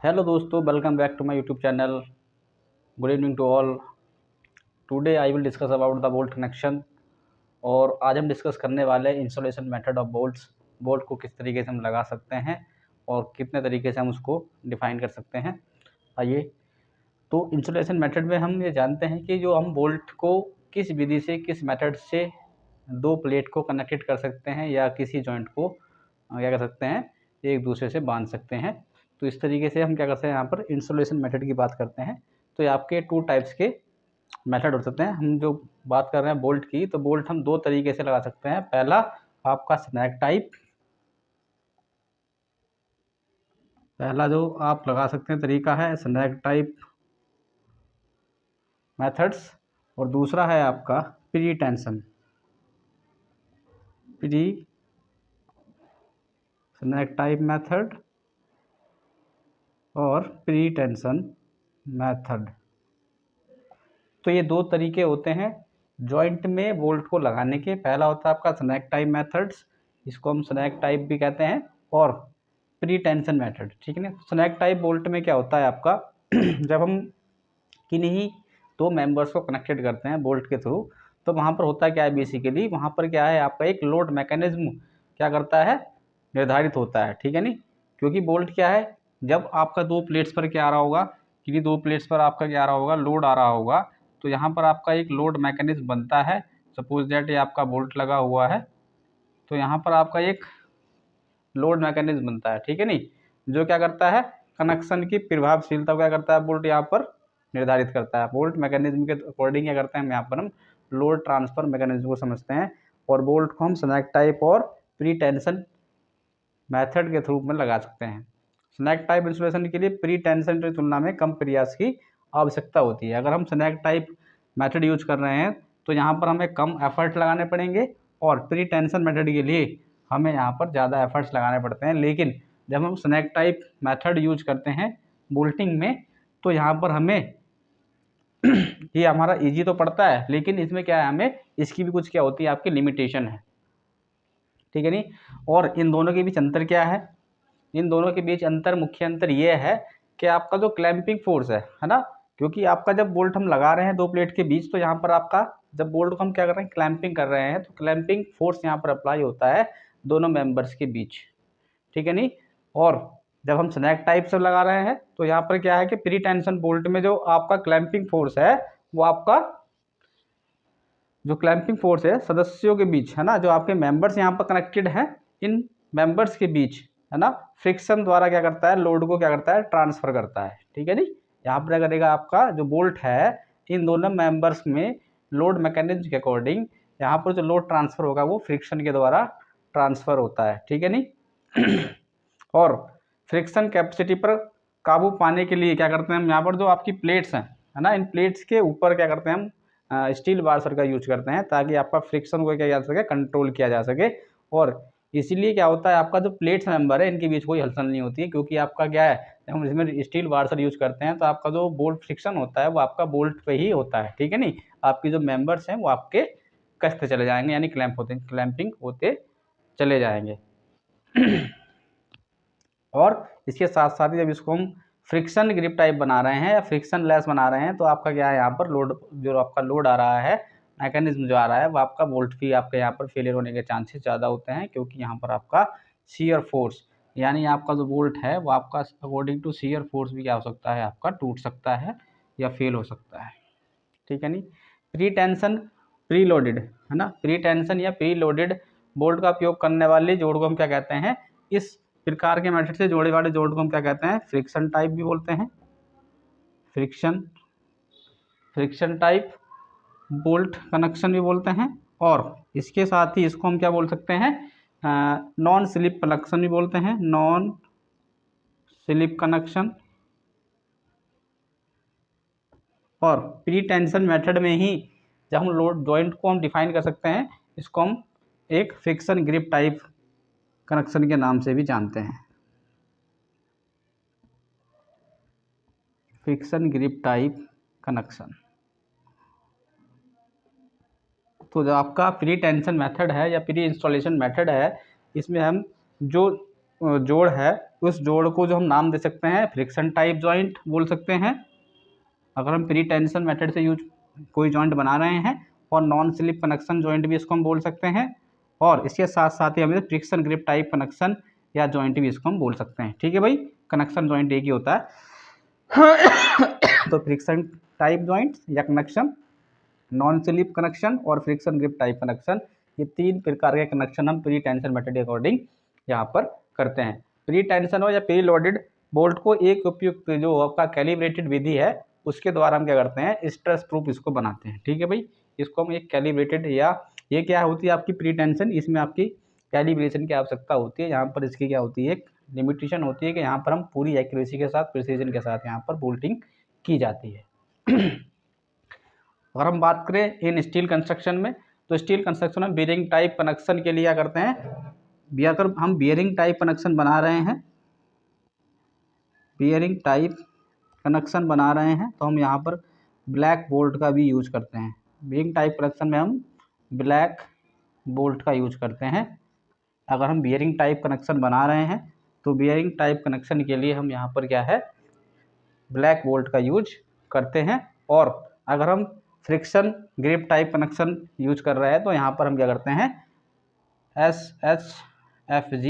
Hello दोस्तों, welcome back to my YouTube channel. Good evening to all. Today I will discuss about the bolt connection. और आज हम discuss करने वाले हैं installation method of bolts. Bolt को किस तरीके से हम लगा सकते हैं और कितने तरीके से हम उसको डिफाइन कर सकते हैं। आइए, तो इंस्टॉलेशन मेथड में हम ये जानते हैं कि जो हम बोल्ट को किस विधि से, किस मेथड से दो प्लेट को कनेक्टेड कर सकते हैं या किसी जॉइंट को क्या कर सकते हैं, एक दूसरे से बांध सकते हैं। तो इस तरीके से हम क्या करते हैं, यहाँ पर इंस्टॉलेशन मेथड की बात करते हैं। तो ये आपके टू टाइप्स के मेथड हो सकते हैं। हम जो बात कर रहे हैं बोल्ट की, तो बोल्ट हम दो तरीके से लगा सकते हैं। पहला आपका स्नैक टाइप, पहला जो आप लगा सकते हैं तरीका है स्नैक टाइप मेथड्स, और दूसरा है आपका pre tension, pre snug type method और प्री टेंशन मेथड। तो ये दो तरीके होते हैं जॉइंट में बोल्ट को लगाने के। पहला होता है आपका स्नैक टाइप मेथड्स, इसको हम स्नैक टाइप भी कहते हैं, और प्री टेंशन मेथड। ठीक है ना। स्नैक टाइप बोल्ट में क्या होता है आपका जब हम किन्हीं दो मेंबर्स को कनेक्टेड करते हैं बोल्ट के थ्रू, तो वहाँ पर होता क्या है, बेसिकली वहाँ पर क्या है, आपका एक लोड मैकेनिज्म क्या करता है, निर्धारित होता है। ठीक है नहीं, क्योंकि बोल्ट क्या है, जब आपका दो प्लेट्स पर क्या आ रहा होगा, किसी दो प्लेट्स पर आपका क्या आ रहा होगा, लोड आ रहा होगा, तो यहाँ पर आपका एक लोड मैकेनिज्म बनता है। सपोज दैट ये आपका बोल्ट लगा हुआ है, तो यहाँ पर आपका एक लोड मैकेनिज्म बनता है। ठीक है नहीं, जो क्या करता है, कनेक्शन की प्रभावशीलता क्या करता है, बोल्ट यहाँ पर निर्धारित करता है। बोल्ट मैकेनिज्म के अकॉर्डिंग क्या करते हैं हम, यहाँ पर हम लोड ट्रांसफर मैकेनिज्म को समझते हैं, और बोल्ट को हम स्नैक टाइप और प्री टेंशन मेथड के थ्रू में लगा सकते हैं। स्नैक टाइप इंस्टॉलेशन के लिए प्री टेंशन की तुलना में कम प्रयास की आवश्यकता होती है। अगर हम स्नैक टाइप मेथड यूज कर रहे हैं तो यहाँ पर हमें कम एफर्ट लगाने पड़ेंगे, और प्री टेंशन मेथड के लिए हमें यहाँ पर ज़्यादा एफर्ट्स लगाने पड़ते हैं। लेकिन जब हम स्नैक टाइप मेथड यूज करते हैं बोल्टिंग में, तो यहाँ पर हमें ये हमारा इजी तो पड़ता है, लेकिन इसमें क्या है, हमें इसकी भी कुछ क्या होती है, आपकी लिमिटेशन है। ठीक है नहीं। और इन दोनों के बीच अंतर क्या है, इन दोनों के बीच अंतर, मुख्य अंतर ये है कि आपका जो क्लैंपिंग फोर्स है ना, क्योंकि आपका जब बोल्ट हम लगा रहे हैं दो प्लेट के बीच, तो यहाँ पर आपका जब बोल्ट को हम क्या कर रहे हैं, क्लैंपिंग कर रहे हैं, तो क्लैंपिंग फोर्स यहाँ पर अप्लाई होता है दोनों मेंबर्स के बीच। ठीक है नहीं। और जब हम स्नैक टाइप से लगा रहे हैं, तो यहाँ पर क्या है कि प्री टेंशन बोल्ट में जो आपका क्लैंपिंग फोर्स है, वो आपका जो क्लैंपिंग फोर्स है सदस्यों के बीच, है ना, जो आपके मेंबर्स यहाँ पर कनेक्टेड हैं, इन मेंबर्स के बीच, है ना, फ्रिक्शन द्वारा क्या करता है, लोड को क्या करता है, ट्रांसफर करता है। ठीक है नहीं। यहाँ पर क्या करेगा, आपका जो बोल्ट है, इन दोनों मेंबर्स में लोड मैकेनिज्म के अकॉर्डिंग यहाँ पर जो लोड ट्रांसफर होगा वो फ्रिक्शन के द्वारा ट्रांसफर होता है। ठीक है नहीं। और फ्रिक्शन कैपेसिटी पर काबू पाने के लिए क्या करते हैं हम, यहाँ पर जो आपकी प्लेट्स हैं, है ना, इन प्लेट्स के ऊपर क्या करते हैं हम, स्टील वाशर का यूज करते हैं, ताकि आपका फ्रिक्शन को क्या जा सके, कंट्रोल किया जा सके। और इसीलिए क्या होता है, आपका जो प्लेट्स मेंबर है इनके बीच कोई हलचल नहीं होती है, क्योंकि आपका क्या है, जब हम इसमें स्टील वाशर यूज करते हैं, तो आपका जो बोल्ट फ्रिक्शन होता है वो आपका बोल्ट पे ही होता है। ठीक है नहीं, आपकी जो मेंबर्स हैं वो आपके कसते चले जाएंगे, यानी क्लैंपिंग होते चले जाएंगे। और इसके साथ साथ ही जब इसको हम फ्रिक्शन ग्रिप टाइप बना रहे हैं या फ्रिक्शन लेस बना रहे हैं, तो आपका क्या है, यहाँ पर लोड, जो आपका लोड आ रहा है, मैकेनिज्म जो आ रहा है, वो आपका बोल्ट भी आपके यहाँ पर फेलियर होने के चांसेस ज़्यादा होते हैं, क्योंकि यहाँ पर आपका शियर फोर्स, यानी आपका जो बोल्ट है वो आपका अकॉर्डिंग टू शियर फोर्स भी क्या हो सकता है, आपका टूट सकता है या फेल हो सकता है। ठीक है नहीं। प्री टेंशन प्री लोडेड, है ना, प्री टेंशन या प्री लोडेड बोल्ट का उपयोग करने वाले जोड़ को हम क्या कहते हैं, इस प्रकार के मेथड से जोड़े वाले जोड़ को हम क्या कहते हैं, फ्रिक्शन टाइप भी बोलते हैं, friction friction type bolt connection भी बोलते हैं। और इसके साथ ही इसको हम क्या बोल सकते हैं, नॉन स्लिप कनेक्शन भी बोलते हैं, नॉन स्लिप कनेक्शन। और प्री टेंशन मेथड में ही जब हम लोड जॉइंट को हम डिफाइन कर सकते हैं, इसको हम एक फ्रिक्शन ग्रिप टाइप कनेक्शन के नाम से भी जानते हैं, फ्रिक्शन ग्रिप टाइप कनेक्शन। तो जो आपका प्री टेंशन मेथड है या प्री इंस्टॉलेशन मेथड है, इसमें हम जो जोड़ है उस जोड़ को जो हम नाम दे सकते हैं फ्रिक्शन टाइप जॉइंट बोल सकते हैं, अगर हम प्री टेंशन मेथड से यूज कोई जॉइंट बना रहे हैं। और नॉन स्लिप कनेक्शन जॉइंट भी इसको हम बोल सकते हैं, और इसके साथ साथ ही हमें फ्रिक्शन ग्रिप टाइप कनेक्शन या जॉइंट भी इसको हम बोल सकते हैं। ठीक है भाई, कनेक्शन जॉइंट एक ही होता है। तो फ्रिक्शन टाइप जॉइंट या कनेक्शन, नॉन स्लिप कनेक्शन और फ्रिक्शन ग्रिप टाइप कनेक्शन, ये 3 प्रकार के कनेक्शन हम प्री टेंशन मेथड के अकॉर्डिंग यहाँ पर करते हैं। प्री टेंशन हो या प्री लोडेड बोल्ट को एक उपयुक्त जो आपका कैलिब्रेटेड विधि है उसके द्वारा हम क्या करते हैं स्ट्रेस प्रूफ इसको बनाते हैं। ठीक है भाई, इसको हम एक कैलिब्रेटेड, या ये क्या होती है आपकी प्री टेंशन, इसमें आपकी कैलिब्रेशन की आवश्यकता होती है। यहाँ पर इसकी क्या होती है एक लिमिटेशन होती है कि यहाँ पर हम पूरी एक्यूरेसी के साथ प्रिसीजन के साथ यहाँ पर बोल्टिंग की जाती है। अगर हम बात करें इन स्टील कंस्ट्रक्शन में, तो स्टील कंस्ट्रक्शन में बियरिंग टाइप कनेक्शन के लिए क्या करते हैं, अगर हम बियरिंग टाइप कनेक्शन बना रहे हैं, बियरिंग टाइप कनेक्शन बना रहे हैं तो हम यहाँ पर ब्लैक बोल्ट का भी यूज करते हैं। बियरिंग टाइप कनेक्शन में हम ब्लैक बोल्ट का यूज करते हैं। अगर हम बियरिंग टाइप कनेक्शन बना रहे हैं तो बियरिंग टाइप कनेक्शन के लिए हम यहाँ पर क्या है ब्लैक बोल्ट का यूज करते हैं। और अगर हम friction grip type connection use कर रहे हैं तो यहाँ पर हम क्या करते हैं SHFG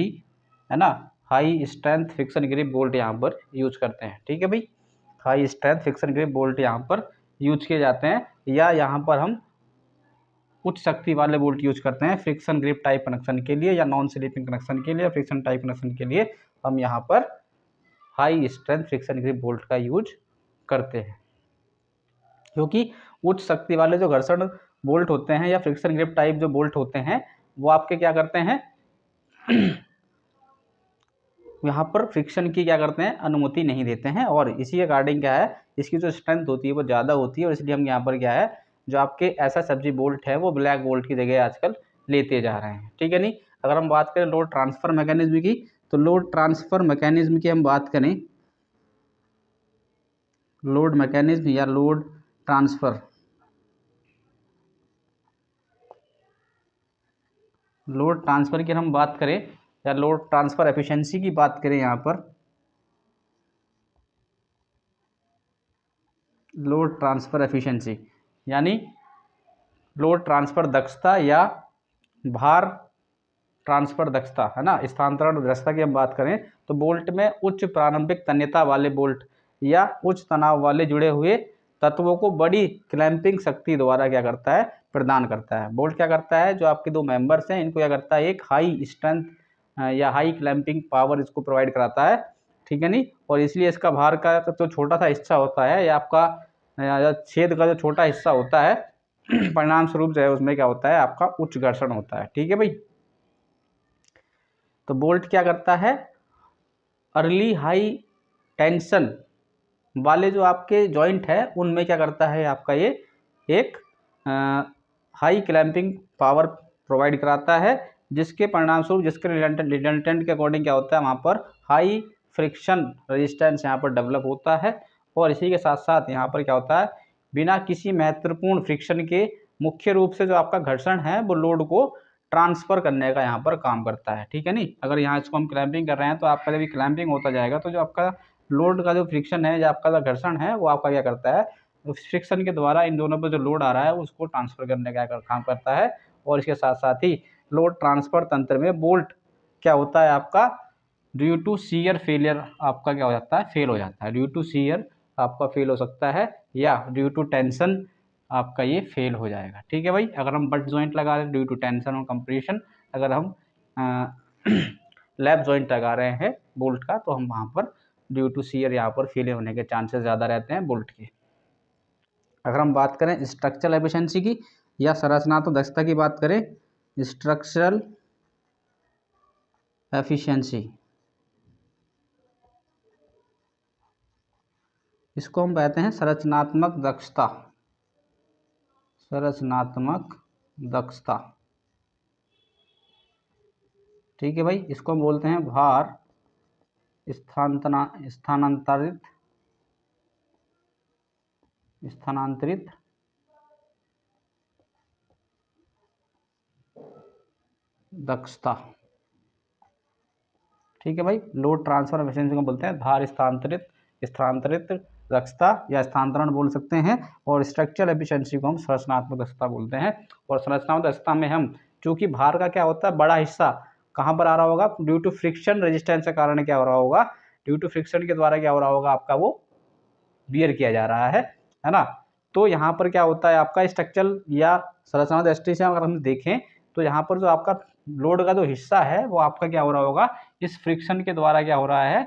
है ना, high strength friction grip bolt यहाँ पर यूज करते हैं। ठीक है भाई, high strength friction grip bolt यहाँ पर यूज किए जाते हैं, या यहाँ पर हम उच्च शक्ति वाले बोल्ट यूज करते हैं फ्रिक्शन ग्रिप टाइप कनेक्शन के लिए, या नॉन स्लिपिंग कनेक्शन के लिए, फ्रिक्शन टाइप कनेक्शन के लिए हम यहाँ पर high strength friction grip bolt का यूज करते हैं। क्योंकि उच्च शक्ति वाले जो घर्षण बोल्ट होते हैं या फ्रिक्शन ग्रिप टाइप जो बोल्ट होते हैं वो आपके क्या करते हैं यहाँ पर फ्रिक्शन की क्या करते हैं अनुमति नहीं देते हैं, और इसी के अकॉर्डिंग क्या है इसकी जो स्ट्रेंथ होती है वो ज़्यादा होती है, और इसलिए हम यहाँ पर क्या है जो आपके ऐसा सब्जी बोल्ट है वो ब्लैक बोल्ट की जगह आजकल लेते जा रहे हैं। ठीक है नहीं, अगर हम बात करें लोड ट्रांसफर मैकेनिज्म की, तो लोड ट्रांसफर मैकेनिज्म की हम बात करें, लोड मैकेनिज्म या लोड ट्रांसफर, लोड ट्रांसफर की हम बात करें या लोड ट्रांसफर एफिशिएंसी की बात करें, यहाँ पर लोड ट्रांसफर एफिशिएंसी यानी लोड ट्रांसफर दक्षता या भार ट्रांसफर दक्षता है ना, स्थानांतरण दक्षता की हम बात करें तो बोल्ट में उच्च प्रारंभिक तन्यता वाले बोल्ट या उच्च तनाव वाले जुड़े हुए तत्वों को बड़ी क्लैंपिंग शक्ति द्वारा क्या करता है प्रदान करता है। बोल्ट क्या करता है जो आपके दो मेंबर्स हैं इनको क्या करता है एक हाई स्ट्रेंथ या हाई क्लैंपिंग पावर इसको प्रोवाइड कराता है। ठीक है नहीं, और इसलिए इसका भार का जो छोटा सा हिस्सा होता है या आपका छेद का जो छोटा हिस्सा होता है परिणाम स्वरूप जो है उसमें क्या होता है आपका उच्च घर्षण होता है। ठीक है भाई, तो बोल्ट क्या करता है अर्ली हाई टेंशन वाले जो आपके जॉइंट है उनमें क्या करता है आपका ये एक हाई क्लैंपिंग पावर प्रोवाइड कराता है, जिसके परिणाम स्वरूप जिसके रिजल्टेंट के अकॉर्डिंग क्या होता है वहाँ पर हाई फ्रिक्शन रेजिस्टेंस यहाँ पर डेवलप होता है। और इसी के साथ साथ यहाँ पर क्या होता है बिना किसी महत्वपूर्ण फ्रिक्शन के मुख्य रूप से जो आपका घर्षण है वो लोड को ट्रांसफर करने का यहाँ पर काम करता है। ठीक है नहीं, अगर यहाँ इसको हम क्लैंपिंग कर रहे हैं तो आपका जब क्लैंपिंग होता जाएगा तो जो आपका लोड का जो फ्रिक्शन है या आपका जो घर्षण है वो आपका क्या करता है फ्रिक्शन के द्वारा इन दोनों पर जो लोड आ रहा है उसको ट्रांसफर करने का काम करता है। और इसके साथ साथ ही लोड ट्रांसफर तंत्र में बोल्ट क्या होता है आपका ड्यू टू शीयर फेलियर आपका क्या हो जाता है फेल हो जाता है, ड्यू टू शीयर आपका फेल हो सकता है या ड्यू टू टेंशन आपका ये फेल हो जाएगा। ठीक है भाई, अगर हम बट जॉइंट लगा रहे हैं ड्यू टू टेंशन और कंप्रेशन, अगर हम लैप जॉइंट लगा रहे हैं बोल्ट का तो हम वहाँ पर ड्यू टू शीयर यहाँ पर फेलियर होने के चांसेस ज़्यादा रहते हैं बोल्ट के। अगर हम बात करें स्ट्रक्चरल एफिशिएंसी की या संरचनात्मक दक्षता की बात करें, स्ट्रक्चरल एफिशिएंसी इसको हम कहते हैं संरचनात्मक दक्षता, संरचनात्मक दक्षता। ठीक है भाई, इसको हम बोलते हैं भार स्थानांतरित दक्षता। ठीक है भाई। लोड ट्रांसफर एफिशिएंसी को बोलते हैं भार स्थानांतरित दक्षता या स्थानांतरण बोल सकते हैं। और स्ट्रक्चरल एफिशिएंसी को हम संरचनात्मक दक्षता बोलते हैं। और संरचनात्मक दक्षता में हम, चूंकि भार का क्या होता है, बड़ा हिस्सा कहाँ पर आ रहा होगा, ड्यू टू फ्रिक्शन रेजिस्टेंस के कारण क्या हो रहा होगा, ड्यू टू फ्रिक्शन के द्वारा क्या हो रहा होगा, आपका वो बियर किया जा रहा है ना। तो यहाँ पर क्या होता है आपका स्ट्रक्चरल या संरचनात्मक दृष्टि से अगर हम देखें तो यहाँ पर जो आपका लोड का जो हिस्सा है वो आपका क्या हो रहा होगा, इस फ्रिक्शन के द्वारा क्या हो रहा है,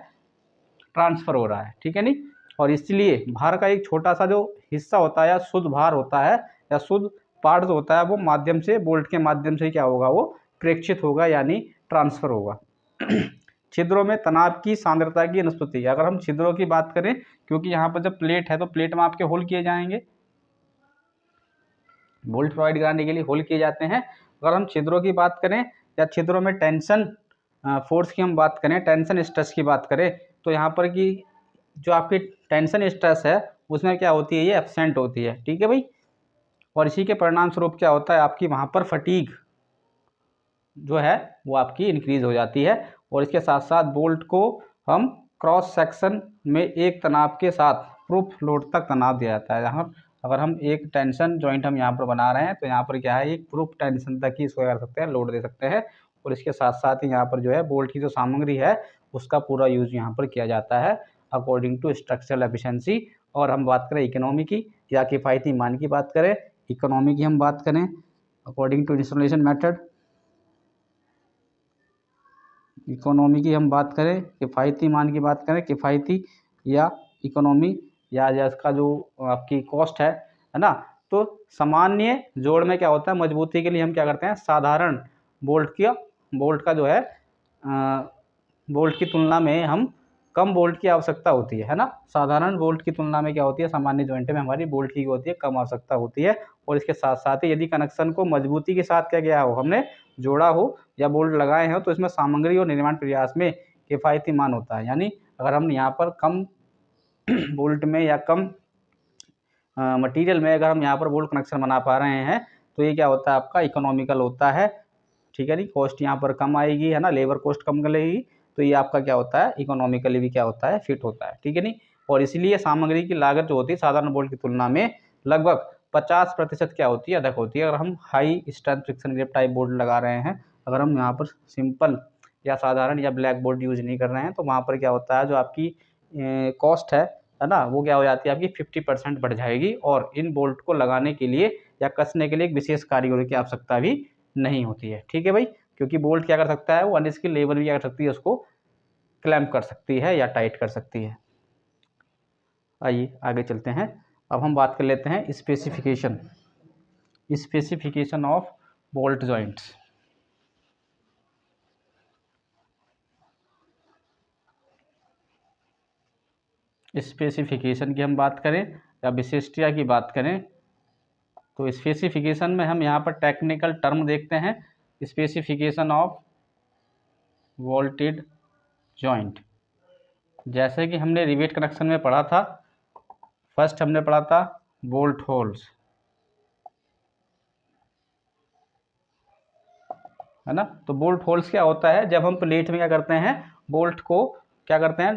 ट्रांसफर हो रहा है, ठीक है नहीं। और इसलिए भार का एक छोटा सा जो हिस्सा होता है या शुद्ध भार होता है या शुद्ध पार्ट जो होता है वो माध्यम से, बोल्ट के माध्यम से क्या होगा, वो प्रेक्षित होगा यानी ट्रांसफर होगा। छिद्रों में तनाव की सांद्रता की अनुपस्थिति, अगर हम छिद्रों की बात करें, क्योंकि यहाँ पर जब प्लेट है तो प्लेट में आपके होल किए जाएंगे, बोल्ट प्रोवाइड कराने के लिए होल किए जाते हैं। अगर हम छिद्रों की बात करें या छिद्रों में टेंशन फोर्स की हम बात करें, टेंशन स्ट्रेस की बात करें, तो यहाँ पर की जो आपकी टेंशन स्ट्रेस है उसमें क्या होती है, ये एब्सेंट होती है, ठीक है भाई। और इसी के परिणाम स्वरूप क्या होता है, आपकी वहाँ पर फटीग जो है वो आपकी इंक्रीज हो जाती है। और इसके साथ साथ बोल्ट को हम क्रॉस सेक्शन में एक तनाव के साथ प्रूफ लोड तक तनाव दिया जाता है। यहाँ अगर हम एक टेंशन जॉइंट हम यहाँ पर बना रहे हैं तो यहाँ पर क्या है, एक प्रूफ टेंशन तक ही इसको कर सकते हैं, लोड दे सकते हैं। और इसके साथ साथ ही यहाँ पर जो है बोल्ट की जो सामग्री है उसका पूरा यूज यहाँ पर किया जाता है अकॉर्डिंग टू स्ट्रक्चरल एफिशिएंसी। और हम बात करें इकोनॉमी की या किफ़ायती मान की बात करें, इकोनॉमी की हम बात करें according to installation method, economy की हम बात करें, किफ़ायती मान की बात करें, किफ़ायती या इकोनॉमी या इसका जो आपकी कॉस्ट है ना। तो सामान्य जोड़ में क्या होता है, मजबूती के लिए हम क्या करते हैं, साधारण बोल्ट का जो है बोल्ट की तुलना में हम कम बोल्ट की आवश्यकता होती है ना। साधारण बोल्ट की तुलना में क्या होती है, सामान्य जॉइंट में हमारी बोल्ट की होती है कम आवश्यकता होती है। और इसके साथ साथ ही यदि कनेक्शन को मजबूती के साथ क्या किया हो, हमने जोड़ा हो या बोल्ट लगाए हो, तो इसमें सामग्री और निर्माण प्रयास में किफ़ायती मान होता है। यानी अगर हम यहाँ पर कम बोल्ट में या कम मटेरियल में अगर हम यहाँ पर बोल्ट कनेक्शन बना पा रहे हैं तो ये क्या होता है, आपका इकोनॉमिकल होता है, ठीक है नहीं। कॉस्ट यहाँ पर कम आएगी है ना, लेबर कॉस्ट कम लगेगी, तो ये आपका क्या होता है, इकोनॉमिकली भी क्या होता है, फिट होता है, ठीक है नहीं। और इसलिए सामग्री की लागत जो होती है साधारण बोल्ट की तुलना में लगभग 50% क्या होती है, अधिक होती है। अगर हम high strength friction grip type bolt लगा रहे हैं, अगर हम यहाँ पर सिंपल या साधारण या ब्लैक बोल्ट यूज नहीं कर रहे हैं, तो वहाँ पर क्या होता है, जो आपकी कॉस्ट है ना, वो क्या हो जाती है, आपकी 50% बढ़ जाएगी। और इन बोल्ट को लगाने के लिए या कसने के लिए एक विशेष कारीगरों की आवश्यकता भी नहीं होती है, ठीक है भाई। क्योंकि बोल्ट क्या कर सकता है, वो अनस्किल्ड लेबर भी क्या कर सकती है, उसको क्लैंप कर सकती है या टाइट कर सकती है। आइए आगे चलते हैं। अब हम बात कर लेते हैं specification of bolt joints. Specification की हम बात करें या विशिष्टता की बात करें, तो स्पेसिफिकेशन में हम यहाँ पर टेक्निकल टर्म देखते हैं, स्पेसिफिकेशन ऑफ बोल्टेड जॉइंट। जैसे कि हमने रिवेट कनेक्शन में पढ़ा था, फर्स्ट हमने पढ़ा था बोल्ट होल्स, है ना। तो बोल्ट होल्स क्या होता है, जब हम प्लेट में क्या करते हैं, बोल्ट को क्या करते हैं,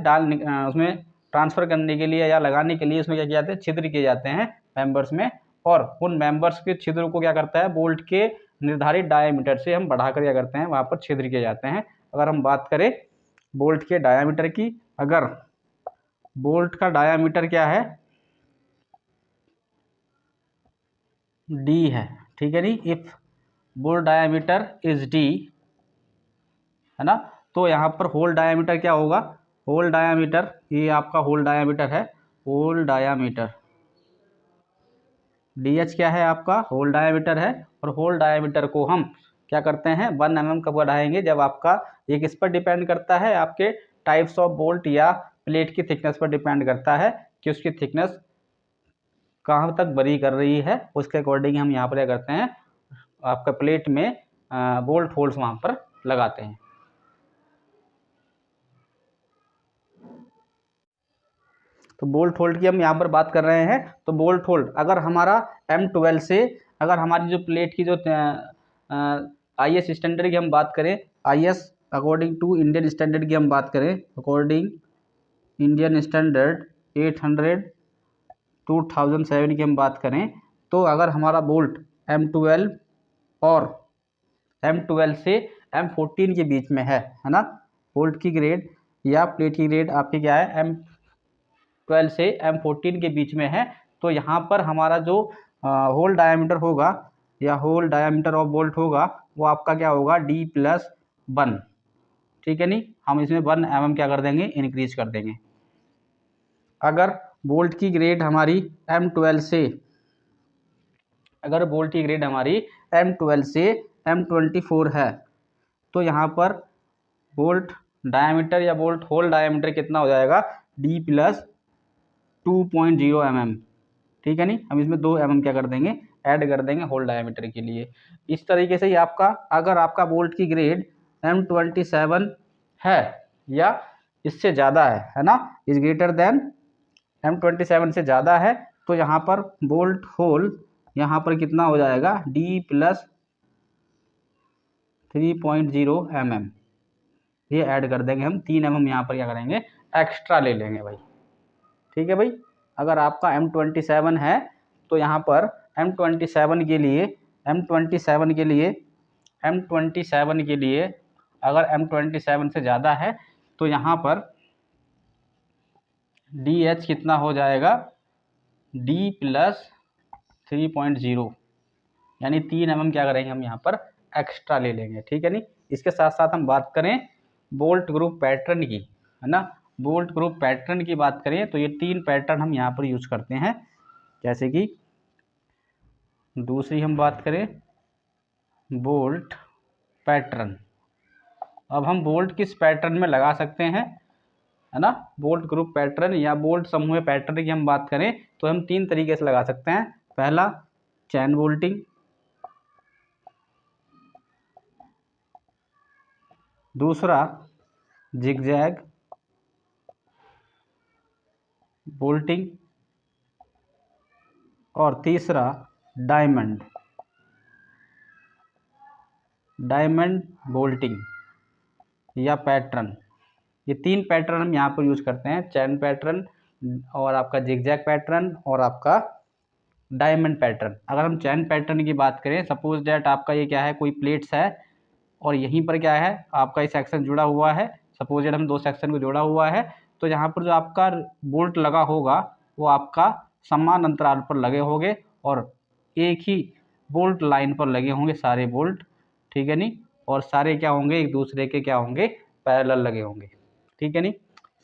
उसमें ट्रांसफ़र करने के लिए या लगाने के लिए उसमें क्या किया जाता है, छिद्र किए जाते हैं मेंबर्स में। और उन मेंबर्स के छिद्र को क्या करता है, बोल्ट के निर्धारित डायामीटर से हम बढ़ाकर क्या करते हैं, वहाँ पर छिद्र किए जाते हैं। अगर हम बात करें बोल्ट के डायामीटर की, अगर बोल्ट का डायामीटर क्या है, डी है, ठीक है नहीं, if bolt diameter is D, है ना, तो यहाँ पर होल डायामीटर क्या होगा, होल डायामीटर, ये आपका होल डायामीटर है, होल डायामीटर डी एच क्या है, आपका होल डायामीटर है। और होल डायामीटर को हम क्या करते हैं, 1 mm कब बढ़ाएंगे, जब आपका एक इस पर डिपेंड करता है, आपके टाइप्स ऑफ बोल्ट या प्लेट की थिकनेस पर डिपेंड करता है कि उसकी थिकनेस कहाँ तक बरी कर रही है, उसके अकॉर्डिंग हम यहाँ पर क्या करते हैं, आपका प्लेट में बोल्ट होल्स वहाँ पर लगाते हैं। तो बोल्ट होल्ड की हम यहाँ पर बात कर रहे हैं। तो बोल्ट होल्ड अगर हमारा M12 से, अगर हमारी जो प्लेट की जो IS स्टैंडर्ड की हम बात करें, IS according to Indian standard की हम बात करें, अकॉर्डिंग इंडियन स्टैंडर्ड 800 2007 की हम बात करें, तो अगर हमारा बोल्ट M12 और M12 से M14 के बीच में है ना, बोल्ट की ग्रेड या प्लेट की ग्रेड आपकी क्या है, M12 से M14 के बीच में है, तो यहाँ पर हमारा जो होल डायमीटर होगा या होल डायमीटर ऑफ बोल्ट होगा वो आपका क्या होगा, D+1, ठीक है नहीं। हम इसमें 1 mm क्या कर देंगे, इंक्रीज कर देंगे। अगर बोल्ट की ग्रेड हमारी M12 से, अगर बोल्ट की ग्रेड हमारी M12 से M24 है, तो यहाँ पर बोल्ट डायमीटर या बोल्ट होल डायमीटर कितना हो जाएगा, D+2.0 mm, ठीक है नहीं। हम इसमें 2 mm क्या कर देंगे, ऐड कर देंगे होल डायमीटर के लिए। इस तरीके से ही आपका, अगर आपका बोल्ट की ग्रेड M27 है या इससे ज़्यादा है ना, इज ग्रेटर देन M27 से ज़्यादा है, तो यहाँ पर बोल्ट होल यहाँ पर कितना हो जाएगा, D+3.0 mm, ये ऐड कर देंगे हम। 3 mm यहाँ पर क्या करेंगे, एक्स्ट्रा ले लेंगे भाई, ठीक है भाई। अगर आपका M27 है तो यहाँ पर M27 के लिए, M27 के लिए, M27 के लिए अगर M27 से ज़्यादा है तो यहाँ पर DH कितना हो जाएगा, D+3.0, यानी 3 mm क्या करेंगे हम यहाँ पर एक्स्ट्रा ले लेंगे, ठीक है नहीं। इसके साथ साथ हम बात करें बोल्ट ग्रुप पैटर्न की, है ना, बोल्ट ग्रुप पैटर्न की बात करें तो ये 3 पैटर्न हम यहाँ पर यूज करते हैं। जैसे कि दूसरी हम बात करें बोल्ट पैटर्न। अब हम बोल्ट किस पैटर्न में लगा सकते हैं, है ना, बोल्ट ग्रुप पैटर्न या बोल्ट समूह पैटर्न की हम बात करें तो हम 3 तरीके से लगा सकते हैं। पहला चैन बोल्टिंग, दूसरा जिगजैग बोल्टिंग और तीसरा डायमंड बोल्टिंग या पैटर्न। ये 3 पैटर्न हम यहाँ पर यूज करते हैं, चैन पैटर्न और आपका जिगजैग पैटर्न और आपका डायमंड पैटर्न। अगर हम चैन पैटर्न की बात करें, सपोज डैट आपका ये क्या है, कोई प्लेट्स है और यहीं पर क्या है आपका ये सेक्शन जुड़ा हुआ है, सपोज डैट हम 2 सेक्शन को जोड़ा हुआ है, तो यहाँ पर जो आपका बोल्ट लगा होगा वो आपका समान अंतराल पर लगे होंगे और एक ही बोल्ट लाइन पर लगे होंगे सारे बोल्ट, ठीक है नहीं, और सारे क्या होंगे, एक दूसरे के क्या होंगे, पैरेलल लगे होंगे, ठीक है नहीं,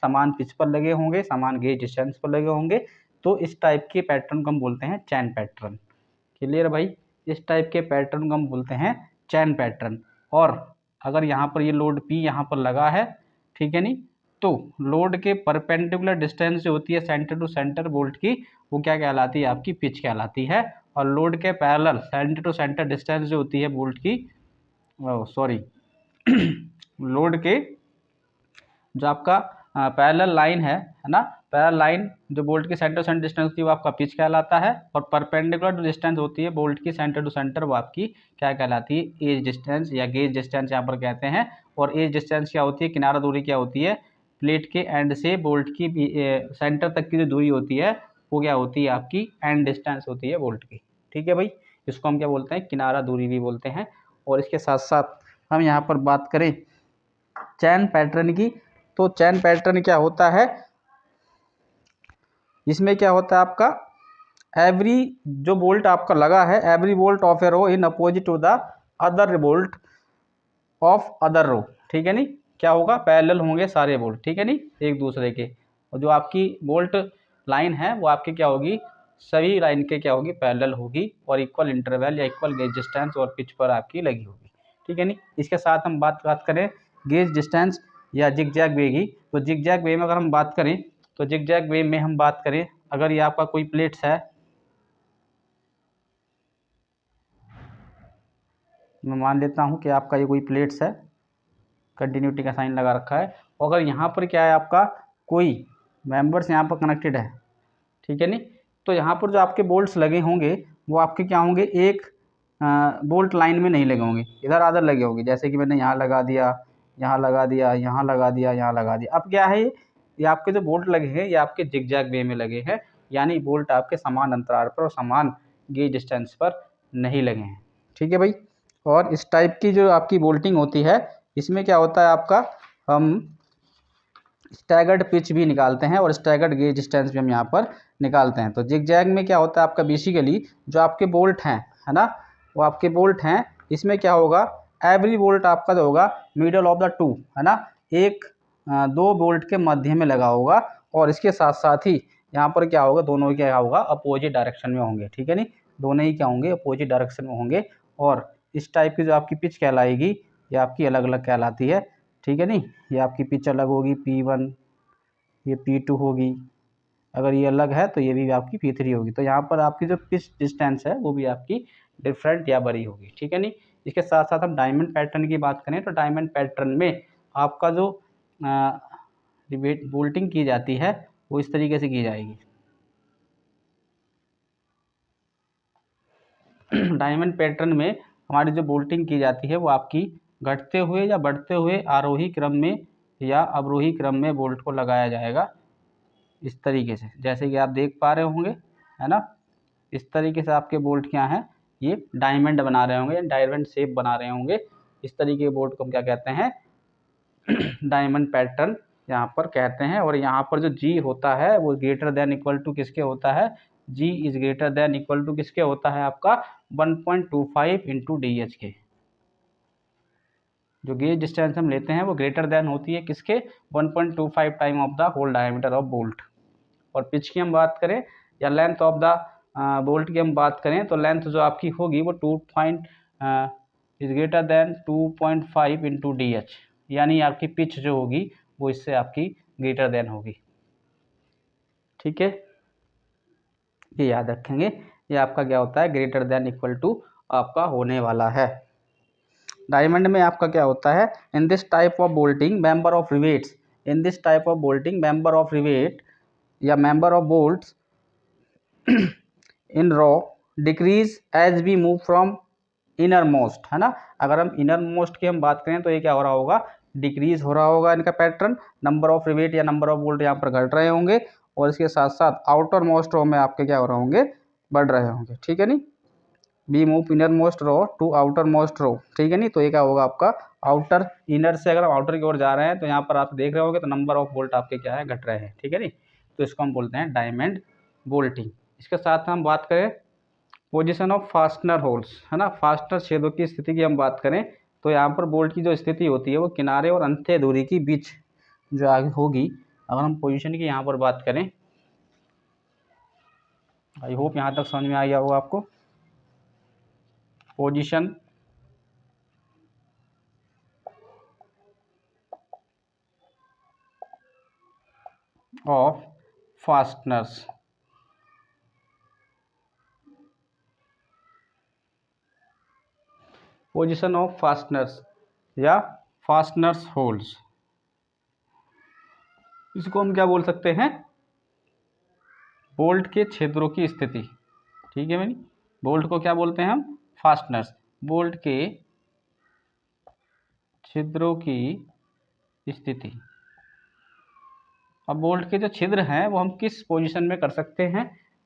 समान पिच पर लगे होंगे, समान गेज डिस्टेंस पर लगे होंगे। तो इस टाइप के पैटर्न को हम बोलते हैं चैन पैटर्न। क्लियर भाई, इस टाइप के पैटर्न को हम बोलते हैं चैन पैटर्न। और अगर यहाँ पर ये लोड P यहाँ पर लगा है, ठीक है नहीं, तो लोड के परपेंडिकुलर डिस्टेंस जो होती है सेंटर टू सेंटर बोल्ट की, वो क्या कहलाती है, आपकी पिच कहलाती है। और लोड के parallel centre to centre distance जो होती है बोल्ट की, लोड के जो आपका पैरेलल लाइन है ना, पैरेलल लाइन जो बोल्ट की सेंटर टू सेंटर डिस्टेंस होती है वो आपका पिच कहलाता है। और परपेंडिकुलर जो डिस्टेंस होती है बोल्ट की सेंटर टू सेंटर वो आपकी क्या कहलाती है, एज डिस्टेंस या गेज डिस्टेंस यहाँ पर कहते हैं। और एज डिस्टेंस क्या होती है, किनारा दूरी क्या होती है, प्लेट के एंड से बोल्ट की सेंटर तक की जो दूरी होती है वो क्या होती है, आपकी एंड डिस्टेंस होती है बोल्ट की, ठीक है भाई। इसको हम क्या बोलते हैं, किनारा दूरी भी बोलते हैं। और इसके साथ साथ हम यहाँ पर बात करें चैन पैटर्न की, तो चैन पैटर्न क्या होता है, इसमें क्या होता है आपका, एवरी जो बोल्ट आपका लगा है, every bolt of a row in opposite to the other bolt of other row, ठीक है नहीं, क्या होगा, पैरेलल होंगे सारे बोल्ट, ठीक है नहीं, एक दूसरे के। और जो आपकी बोल्ट लाइन है वो आपकी क्या होगी, सभी लाइन के क्या होगी, पैरेलल होगी और इक्वल इंटरवल या इक्वल गेज डिस्टेंस और पिच पर आपकी लगी होगी, ठीक है नहीं। इसके साथ हम बात करें गेज डिस्टेंस या जिगजैग वे की, तो जिगजैग वे में अगर हम बात करें तो जिगजैग वे में हम बात करें, अगर ये आपका कोई प्लेट्स है, मैं मान लेता हूँ कि आपका ये कोई प्लेट्स है, कंटिन्यूटी का साइन लगा रखा है, और अगर यहाँ पर क्या है आपका कोई मेंबर्स यहाँ पर कनेक्टेड है, ठीक है नहीं, तो यहाँ पर जो आपके बोल्ट्स लगे होंगे वो आपके क्या होंगे, एक बोल्ट लाइन में नहीं लगे होंगे, इधर आधर लगे होंगे। जैसे कि मैंने यहाँ लगा दिया यहाँ लगा दिया, यहाँ लगा दिया, यहाँ लगा दिया। अब क्या है, ये आपके जो बोल्ट लगे हैं ये आपके जिगजैग वे में लगे हैं, यानी बोल्ट आपके समान अंतराल पर और समान गेज डिस्टेंस पर नहीं लगे हैं। ठीक है भाई। और इस टाइप की जो आपकी बोल्टिंग होती है इसमें क्या होता है आपका, हम स्टैगर्ड पिच भी निकालते हैं और स्टैगर्ड गेज डिस्टेंस भी हम यहाँ पर निकालते हैं। तो जिगजैग में क्या होता है आपका, बेसिकली जो आपके बोल्ट हैं, है ना, वो आपके बोल्ट हैं, इसमें क्या होगा, एवरी बोल्ट आपका जो होगा मिडल ऑफ द टू, है ना, एक दो बोल्ट के मध्य में लगा होगा, और इसके साथ साथ ही यहाँ पर क्या होगा, दोनों क्या होगा, अपोजिट डायरेक्शन में होंगे। ठीक है नहीं, दोनों ही क्या होंगे, अपोजिट डायरेक्शन में होंगे। और इस टाइप की जो आपकी पिच कहलाएगी ये आपकी अलग अलग कहलाती है। ठीक है नहीं, ये आपकी पिच अलग होगी P1, ये P2 होगी, अगर ये अलग है तो ये भी आपकी P3 होगी। तो यहाँ पर आपकी जो पिच डिस्टेंस है वो भी आपकी डिफरेंट या बड़ी होगी। ठीक है नहीं। इसके साथ साथ हम डायमंड पैटर्न की बात करें तो डायमंड पैटर्न में आपका जो बोल्टिंग की जाती है वो इस तरीके से की जाएगी। डायमंड पैटर्न में हमारी जो बोल्टिंग की जाती है वो आपकी घटते हुए या बढ़ते हुए आरोही क्रम में या अवरोही क्रम में बोल्ट को लगाया जाएगा, इस तरीके से, जैसे कि आप देख पा रहे होंगे, है ना। इस तरीके से आपके बोल्ट क्या हैं, ये डायमंड बना रहे होंगे या डायमंड शेप बना रहे होंगे। इस तरीके के बोल्ट को हम क्या कहते हैं, डायमंड पैटर्न यहाँ पर कहते हैं। और यहाँ पर जो जी होता है वो ग्रेटर देन इक्वल टू किसके होता है, G is greater than equal to किसके होता है आपका 1.25 इंटू डी एच के। जो गेज डिस्टेंस हम लेते हैं वो ग्रेटर देन होती है किसके, 1.25 time of the hole diameter of bolt. और पिच की हम बात करें या लेंथ ऑफ द बोल्ट की हम बात करें तो लेंथ जो आपकी होगी वो 2 is greater then 2.5 into D H, यानी आपकी पिच जो होगी वो इससे आपकी ग्रेटर देन होगी। ठीक है, ये याद रखेंगे, ये आपका क्या होता है, ग्रेटर देन इक्वल टू आपका होने वाला है। डायमंड में आपका क्या होता है, in this type of bolting member of rivets, in this type of bolting member of rivet या member of bolts in row decrease as we move from inner most, है ना। अगर हम इनर मोस्ट की हम बात करें तो ये क्या हो रहा होगा, डिक्रीज हो रहा होगा इनका पैटर्न, नंबर ऑफ रिवेट या नंबर ऑफ बोल्ट यहाँ पर घट रहे होंगे, और इसके साथ साथ आउटर मोस्ट रो में आपके क्या हो रहे होंगे, बढ़ रहे होंगे। ठीक है नहीं, we move inner most row to outer most row. ठीक है नहीं, तो ये क्या होगा आपका आउटर, इनर से अगर हम आउटर की ओर जा रहे हैं तो यहाँ पर आप देख रहे होंगे तो नंबर ऑफ बोल्ट आपके क्या है, घट रहे हैं। ठीक है नहीं, तो इसको हम बोलते हैं डायमंड बोल्टिंग। इसके साथ हम बात करें पोजीशन ऑफ फास्टनर होल्स, है ना, फास्टनर छेदों की स्थिति की हम बात करें तो यहाँ पर बोल्ट की जो स्थिति होती है वो किनारे और अंत्य दूरी की बीच जो आगे होगी। अगर हम पोजीशन की यहाँ पर बात करें, आई होप यहाँ तक समझ में आ गया होगा आपको। Position of fasteners, position of fasteners या फास्टनर्स होल्स, इसको हम क्या बोल सकते हैं, बोल्ट के छिद्रों की स्थिति। ठीक है भाई, बोल्ट को क्या बोलते हैं हम, फास्टनर्स, बोल्ट के छिद्रों की स्थिति। अब बोल्ट के जो छिद्र हैं वो हम किस पोजीशन में कर सकते हैं,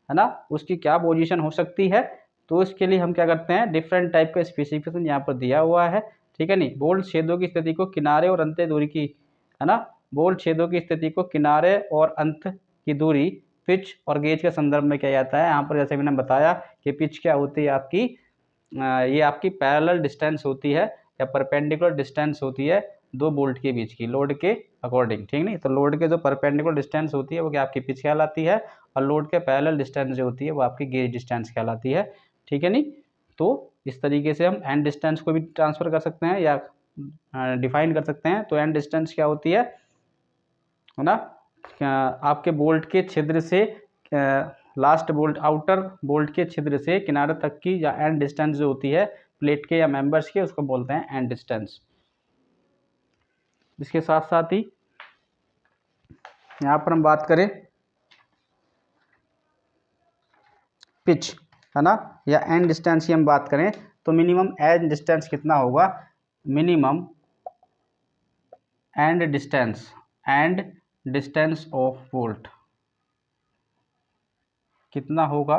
है ना, उसकी क्या पोजीशन हो सकती है, तो इसके लिए हम क्या करते हैं, डिफरेंट टाइप का स्पेसिफिकेशन यहाँ पर दिया हुआ है। ठीक है नहीं, बोल्ट छेदों की स्थिति को किनारे और अंत दूरी की, है ना, बोल्ट छेदों की स्थिति को किनारे और अंत की दूरी पिच और गेज के संदर्भ में किया जाता है। यहाँ पर जैसे मैंने बताया कि पिच क्या होती है आपकी, ये आपकी पैरेलल डिस्टेंस होती है या परपेंडिकुलर डिस्टेंस होती है दो बोल्ट के बीच की, लोड के अकॉर्डिंग। ठीक नहीं, तो लोड के जो परपेंडिकुलर डिस्टेंस होती है वो क्या आपकी पिच कहलाती है, और लोड के पैरेलल डिस्टेंस जो होती है वो आपकी गेज डिस्टेंस कहलाती है। ठीक है नहीं, तो इस तरीके से हम एंड डिस्टेंस को भी ट्रांसफर कर सकते हैं या डिफाइन कर सकते हैं। तो एंड डिस्टेंस क्या होती है ना, आपके बोल्ट के छिद्र से लास्ट बोल्ट, आउटर बोल्ट के छिद्र से किनारे तक की या एंड डिस्टेंस जो होती है प्लेट के या मेंबर्स के, उसको बोलते हैं एंड डिस्टेंस। इसके साथ साथ ही यहाँ पर हम बात करें पिच, है ना, या एंड डिस्टेंस की हम बात करें तो मिनिमम एंड डिस्टेंस कितना होगा, minimum and distance of bolt कितना होगा?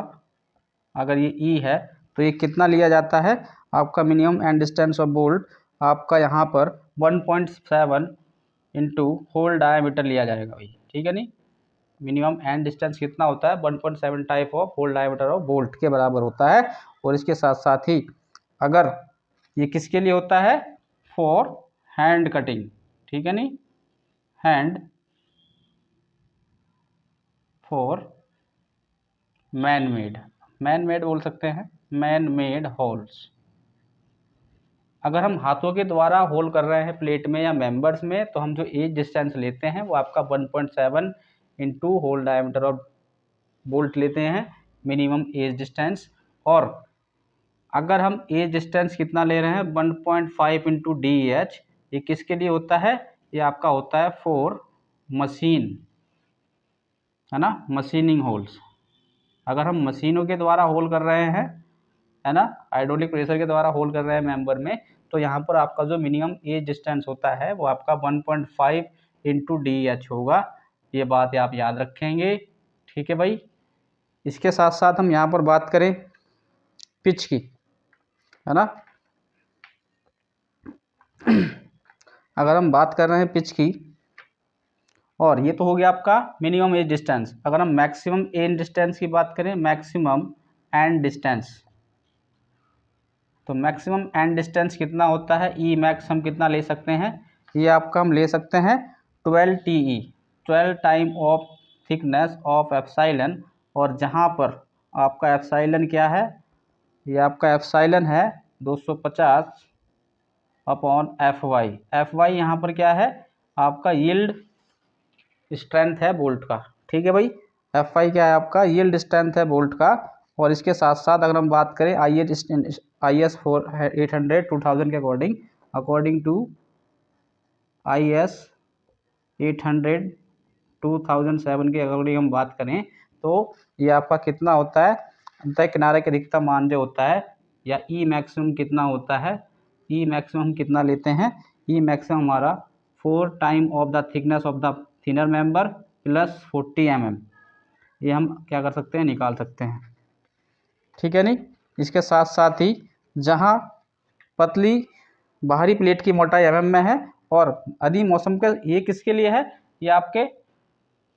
अगर ये ई है तो ये कितना लिया जाता है आपका minimum and distance of bolt? आपका यहाँ पर 1.7 इंटू होल डायमीटर लिया जाएगा भाई, ठीक है नहीं? मिनिमम एंड डिस्टेंस कितना होता है? 1.7 type of hole diameter of bolt के बराबर होता है। और इसके साथ साथ ही अगर ये किसके लिए होता है? फॉर हैंड कटिंग, ठीक है नहीं? हैंड फॉर मैन मेड बोल सकते हैं, मैन मेड होल्स। अगर हम हाथों के द्वारा होल कर रहे हैं प्लेट में या मेंबर्स में, तो हम जो एज डिस्टेंस लेते हैं वो आपका 1.7 into hole diameter of bolt लेते हैं, मिनिमम एज डिस्टेंस। और अगर हम एज डिस्टेंस कितना ले रहे हैं? 1.5 इंटू डी एच, ये किसके लिए होता है? ये आपका होता है फॉर मशीन, है ना, मशीनिंग होल्स। अगर हम मशीनों के द्वारा होल कर रहे हैं, है ना, हाइड्रोलिक प्रेशर के द्वारा होल कर रहे हैं मेंबर में, तो यहाँ पर आपका जो मिनिमम एज डिस्टेंस होता है वो आपका 1.5 इंटू डी एच होगा। ये बात आप याद रखेंगे, ठीक है भाई? इसके साथ साथ हम यहाँ पर बात करें पिच की, है ना। अगर हम बात कर रहे हैं पिच की, और ये तो हो गया आपका मिनिमम एज डिस्टेंस। अगर हम मैक्सिमम एज डिस्टेंस की बात करें, मैक्सिमम एंड डिस्टेंस, तो मैक्सिमम एंड डिस्टेंस कितना होता है? ई मैक्स हम कितना ले सकते हैं? ये आपका हम ले सकते हैं 12 TE, 12 time of thickness of epsilon. और जहाँ पर आपका एप्साइलन क्या है? ये आपका एप्साइलन है 250 अपॉन एफ वाई यहाँ पर क्या है? आपका यील्ड स्ट्रेंथ है बोल्ट का, ठीक है भाई? एफ आई क्या है? आपका यील्ड स्ट्रेंथ है बोल्ट का। और इसके साथ साथ अगर हम बात करें आई एस 800 2000 के अकॉर्डिंग टू आई एस 800 2007 के अकॉर्डिंग हम बात करें, तो ये आपका कितना होता है? अंतः किनारे के अधिकतम मान जो होता है, या ई मैक्सिमम कितना होता है? ई मैक्सिमम कितना लेते हैं? ई मैक्सिमम हमारा 4 time of the thickness of the thinner member plus 40 mm, ये हम क्या कर सकते हैं? निकाल सकते हैं, ठीक है नहीं? इसके साथ साथ ही जहाँ पतली बाहरी प्लेट की मोटाई mm में है, और अधि मौसम का ये किसके लिए है? ये आपके,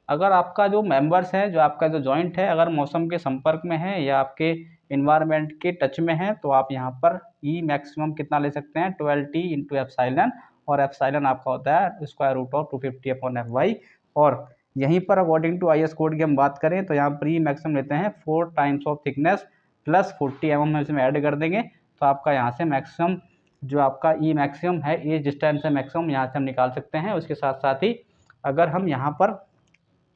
अगर आपका जो मेंबर्स है, जो आपका जो जॉइंट है, अगर मौसम के संपर्क में है या आपके इन्वायरमेंट के टच में है, तो आप यहाँ पर ई मैक्सिमम कितना ले सकते हैं? 12T into epsilon. और एप्साइलन आपका होता है square root of 250 upon F Y. और यहीं पर according to I S code की हम बात करें, तो यहाँ पर ई मैक्सिमम लेते हैं 4 times of thickness plus 40 mm हम इसमें ऐड कर देंगे, तो आपका यहाँ से मैक्सिमम जो आपका ई मैक्सिमम है, एज डिस्टेंस है मैक्सिमम, यहाँ से हम निकाल सकते हैं। उसके साथ साथ ही अगर हम यहाँ पर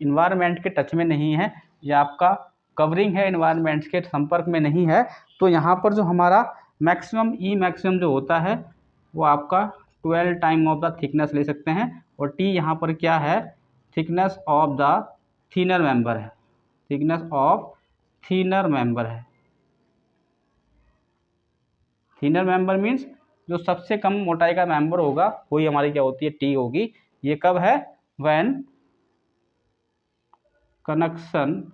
इन्वायरमेंट के टच में नहीं है, या आपका कवरिंग है इन्वायरमेंट्स के संपर्क में नहीं है, तो यहाँ पर जो हमारा मैक्सिमम ई मैक्सिमम जो होता है वो आपका 12 टाइम ऑफ द थिकनेस ले सकते हैं। और टी यहाँ पर क्या है? Thickness of the thinner member है, थिकनेस ऑफ थिनर मेंबर है। थिनर मेंबर मीन्स जो सबसे कम मोटाई का मेंबर होगा वही हमारी क्या होती है? टी होगी। ये कब है? When connection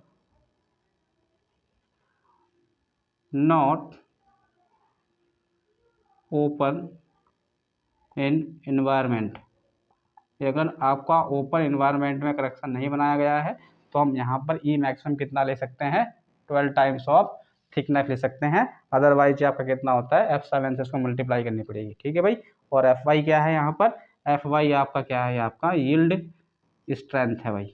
not open in environment. अगर आपका ओपन एनवायरनमेंट में कनेक्शन नहीं बनाया गया है, तो हम यहाँ पर ई मैक्सिमम कितना ले सकते हैं? 12 टाइम्स ऑफ थिकनेस ले सकते हैं। अदरवाइज आपका कितना होता है? एफ7 से इसको मल्टीप्लाई करनी पड़ेगी, ठीक है भाई? और एफ वाई क्या है यहाँ पर? एफ वाई आपका क्या है? आपका यील्ड स्ट्रेंथ है भाई,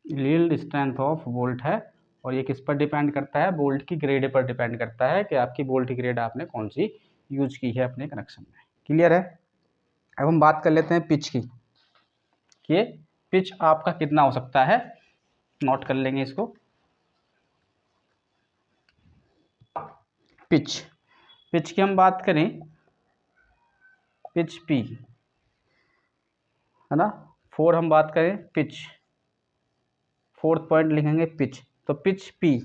यील्ड स्ट्रेंथ ऑफ बोल्ट है। और ये किस पर डिपेंड करता है? बोल्ट की ग्रेड पर डिपेंड करता है कि आपकी बोल्ट की ग्रेड आपने कौन सी यूज की है अपने कनेक्शन में। क्लियर है? अब हम बात कर लेते हैं पिच की, कि पिच आपका कितना हो सकता है? नोट कर लेंगे इसको। पिच की हम बात करें, पिच पी, है ना। 4 हम बात करें पिच, 4th पॉइंट लिखेंगे पिच, तो पिच पी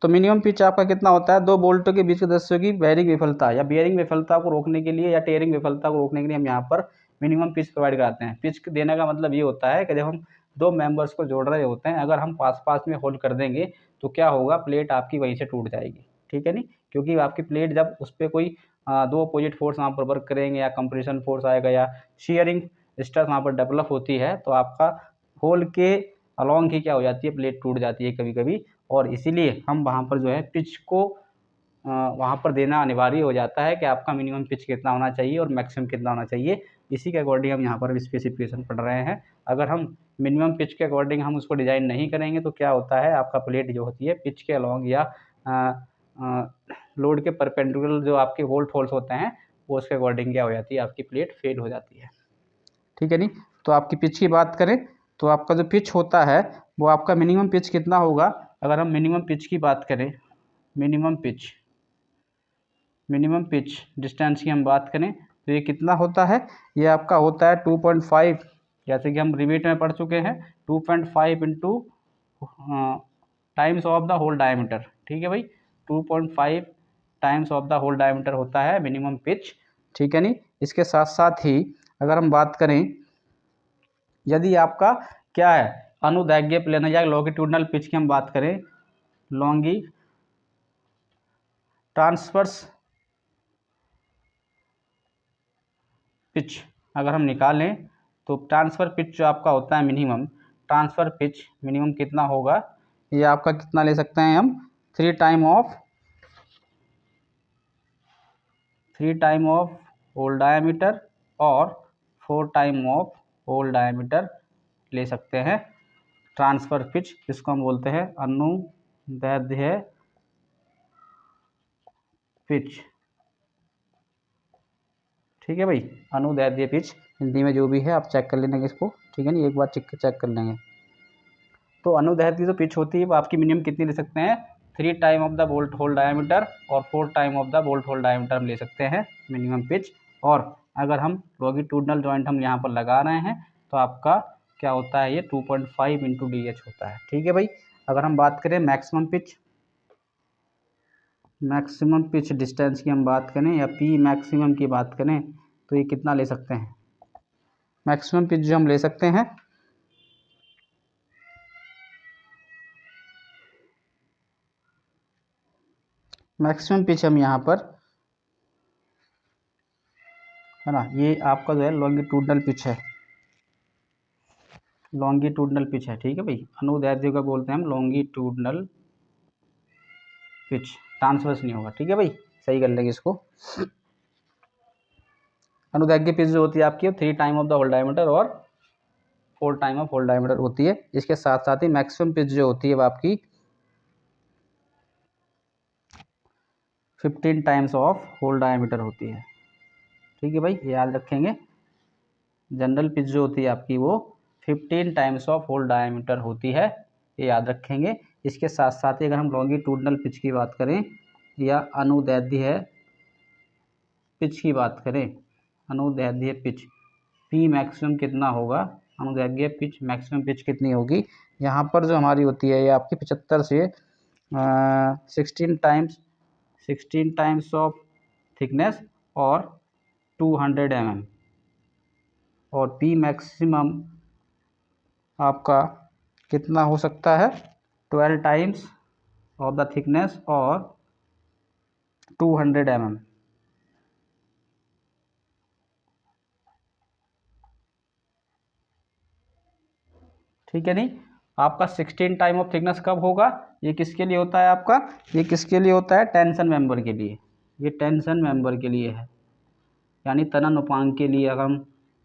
तो मिनिमम पिच आपका कितना होता है, 2 बोल्टों के बीच के सदस्यों की बेयरिंग विफलता या बियरिंग विफलता को रोकने के लिए या टेयरिंग विफलता को रोकने के लिए हम यहाँ पर मिनिमम पिच प्रोवाइड कराते हैं। पिच देने का मतलब ये होता है कि जब हम 2 मेंबर्स को जोड़ रहे होते हैं, अगर हम पास पास में होल्ड कर देंगे तो क्या होगा, प्लेट आपकी वहीं से टूट जाएगी, ठीक है नहीं, क्योंकि आपकी प्लेट जब उस पर कोई 2 अपोजिट फोर्स वहाँ पर वर्क करेंगे या कंप्रेशन फोर्स आएगा या शेयरिंग स्ट्रेस वहाँ पर डेवलप होती है, तो आपका होल के अलॉन्ग ही क्या हो जाती है, प्लेट टूट जाती है कभी कभी। और इसीलिए हम वहाँ पर जो है पिच को वहाँ पर देना अनिवार्य हो जाता है कि आपका मिनिमम पिच कितना होना चाहिए और मैक्सिमम कितना होना चाहिए। इसी के अकॉर्डिंग हम यहाँ पर स्पेसिफिकेशन पढ़ रहे हैं। अगर हम मिनिमम पिच के अकॉर्डिंग हम उसको डिज़ाइन नहीं करेंगे तो क्या होता है, आपका प्लेट जो होती है पिच के अलॉन्ग या लोड के परपेंडिकुलर जो आपके वोल्ट होल्स होते हैं वो उसके अकॉर्डिंग क्या हो जाती है, आपकी प्लेट फेल हो जाती है, ठीक है नहीं। तो आपकी पिच की बात करें तो आपका जो पिच होता है वो आपका मिनिमम पिच कितना होगा, अगर हम मिनिमम पिच की बात करें, मिनिमम पिच डिस्टेंस की हम बात करें तो ये कितना होता है, ये आपका होता है 2.5, जैसे कि हम रिवेट में पढ़ चुके हैं, 2.5 into times of the hole diameter, ठीक है भाई, 2.5 times of the hole diameter होता है मिनिमम पिच, ठीक है नहीं। इसके साथ साथ ही अगर हम बात करें, यदि आपका क्या है अनुदैर्घ्य प्लेन या लॉन्गिट्यूडनल पिच की हम बात करें, लॉन्गी ट्रांसवर्स पिच अगर हम निकालें तो ट्रांसफ़र पिच जो आपका होता है मिनिमम, ट्रांसफ़र पिच मिनिमम कितना होगा, ये आपका कितना ले सकते हैं हम, 3 टाइम ऑफ होल डायमीटर और 4 टाइम ऑफ होल डायमीटर ले सकते हैं ट्रांसफ़र पिच, जिसको हम बोलते हैं अनुदैर्घ्य पिच, ठीक है भाई, अनुदैर्घ्य पिच हिंदी में जो भी है आप चेक कर लेंगे इसको, ठीक है नहीं, एक बार चेक कर लेंगे। तो अनुदैर्घ्य जो पिच होती है वो आपकी मिनिमम कितनी ले सकते हैं, 3 time of the bolt hole diameter और 4 time of the bolt hole diameter हम ले सकते हैं मिनिमम पिच। और अगर हम लॉन्गिट्यूडनल जॉइंट हम यहाँ पर लगा रहे हैं तो आपका क्या होता है, ये 2.5 इंटू DH होता है, ठीक है भाई। अगर हम बात करें मैक्सिमम पिच डिस्टेंस की हम बात करें या पी मैक्सिमम की बात करें तो ये कितना ले सकते हैं, मैक्सिमम पिच जो हम ले सकते हैं, मैक्सिमम पिच हम यहाँ पर है ना, ये आपका जो है लॉन्गिट्यूडनल पिच है, ठीक है भाई, अनुदैर्घ्य का बोलते हैं हम लॉन्गिट्यूडनल पिच, ट्रांसवर्स नहीं होगा, ठीक है भाई, सही कर लेंगे इसको। अनुदैर्घ्य पिच जो होती है आपकी 3 time of the hole diameter और 4 टाइम ऑफ होल डायमीटर होती है। इसके साथ साथ ही मैक्सिमम पिच जो होती है वो आपकी 15 टाइम्स ऑफ होल डायमीटर होती है, ठीक है भाई, ये याद रखेंगे। जनरल पिच जो होती है आपकी वो 15 टाइम्स ऑफ होल डायमीटर होती है, ये याद रखेंगे। इसके साथ साथ ही अगर हम लॉन्गिट्यूडनल पिच की बात करें या अनुदैर्घ्य पिच की बात करें, अनुदैर्घ्य पिच पी मैक्सिमम कितना होगा, अनुदैर्घ्य पिच मैक्सिमम पिच कितनी होगी, यहाँ पर जो हमारी होती है ये आपकी 75 से 16 टाइम्स ऑफ थिकनेस और 200 mm, और पी मैक्सिमम आपका कितना हो सकता है, 12 टाइम्स ऑफ द थिकनेस और 200 mm, ठीक है नहीं। आपका 16 टाइम ऑफ थिकनेस कब होगा, ये किसके लिए होता है आपका, ये किसके लिए होता है, टेंशन मेंबर के लिए, ये टेंशन मेंबर के लिए है, यानी तनन उपांग के लिए अगर हम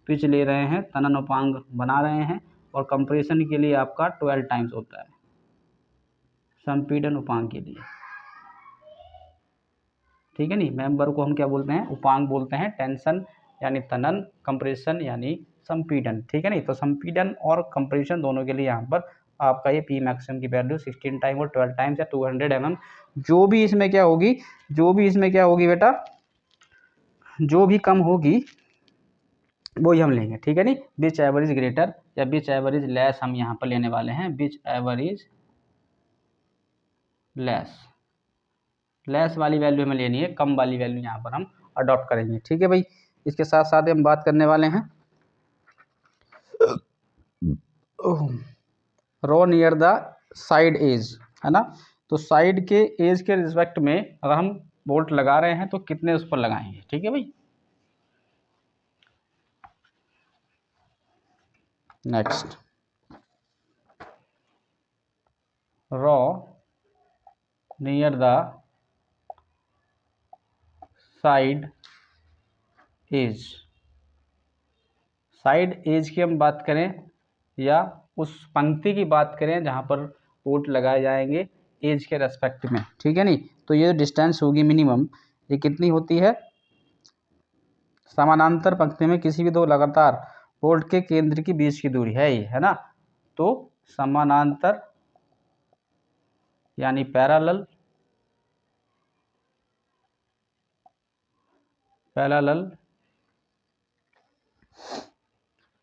पिच ले रहे हैं, तनन उपांग बना रहे हैं, और कंप्रेशन के लिए आपका 12 टाइम्स होता है संपीड़न उपांग के लिए, ठीक है नहीं। मेंबर को हम क्या बोलते हैं, उपांग बोलते हैं, टेंशन यानी तनन, कंप्रेशन यानी संपीड़न, ठीक है नहीं। तो संपीड़न और कंप्रेशन दोनों के लिए यहाँ पर आपका ये पी मैक्सिमम की वैल्यू 16 टाइम और 12 टाइम्स या 200 mm, जो भी इसमें क्या होगी बेटा, जो भी कम होगी वो ही हम लेंगे, ठीक है नहीं। बिच एवरेज ग्रेटर या बिच एवरेज लेस हम यहाँ पर लेने वाले हैं, बिच एवरेज लेस, लेस वाली वैल्यू हमें लेनी है, कम वाली वैल्यू यहाँ पर हम अडॉप्ट करेंगे। ठीक है भाई, इसके साथ साथ हम बात करने वाले हैं रो नियर द साइड एज, है ना। तो साइड के एज के रिस्पेक्ट में अगर हम बोल्ट लगा रहे हैं तो कितने उस पर लगाएंगे। ठीक है भाई, next row near the side edge, side edge की हम बात करें या उस पंक्ति की बात करें जहाँ पर बोल्ट लगाए जाएंगे एज के रेस्पेक्ट में। ठीक है नहीं, तो ये डिस्टेंस होगी मिनिमम, ये कितनी होती है, समानांतर पंक्ति में किसी भी दो लगातार बोल्ट के केंद्र की बीच की दूरी है ये, है ना। तो समानांतर यानी पैरेलल, पैरेलल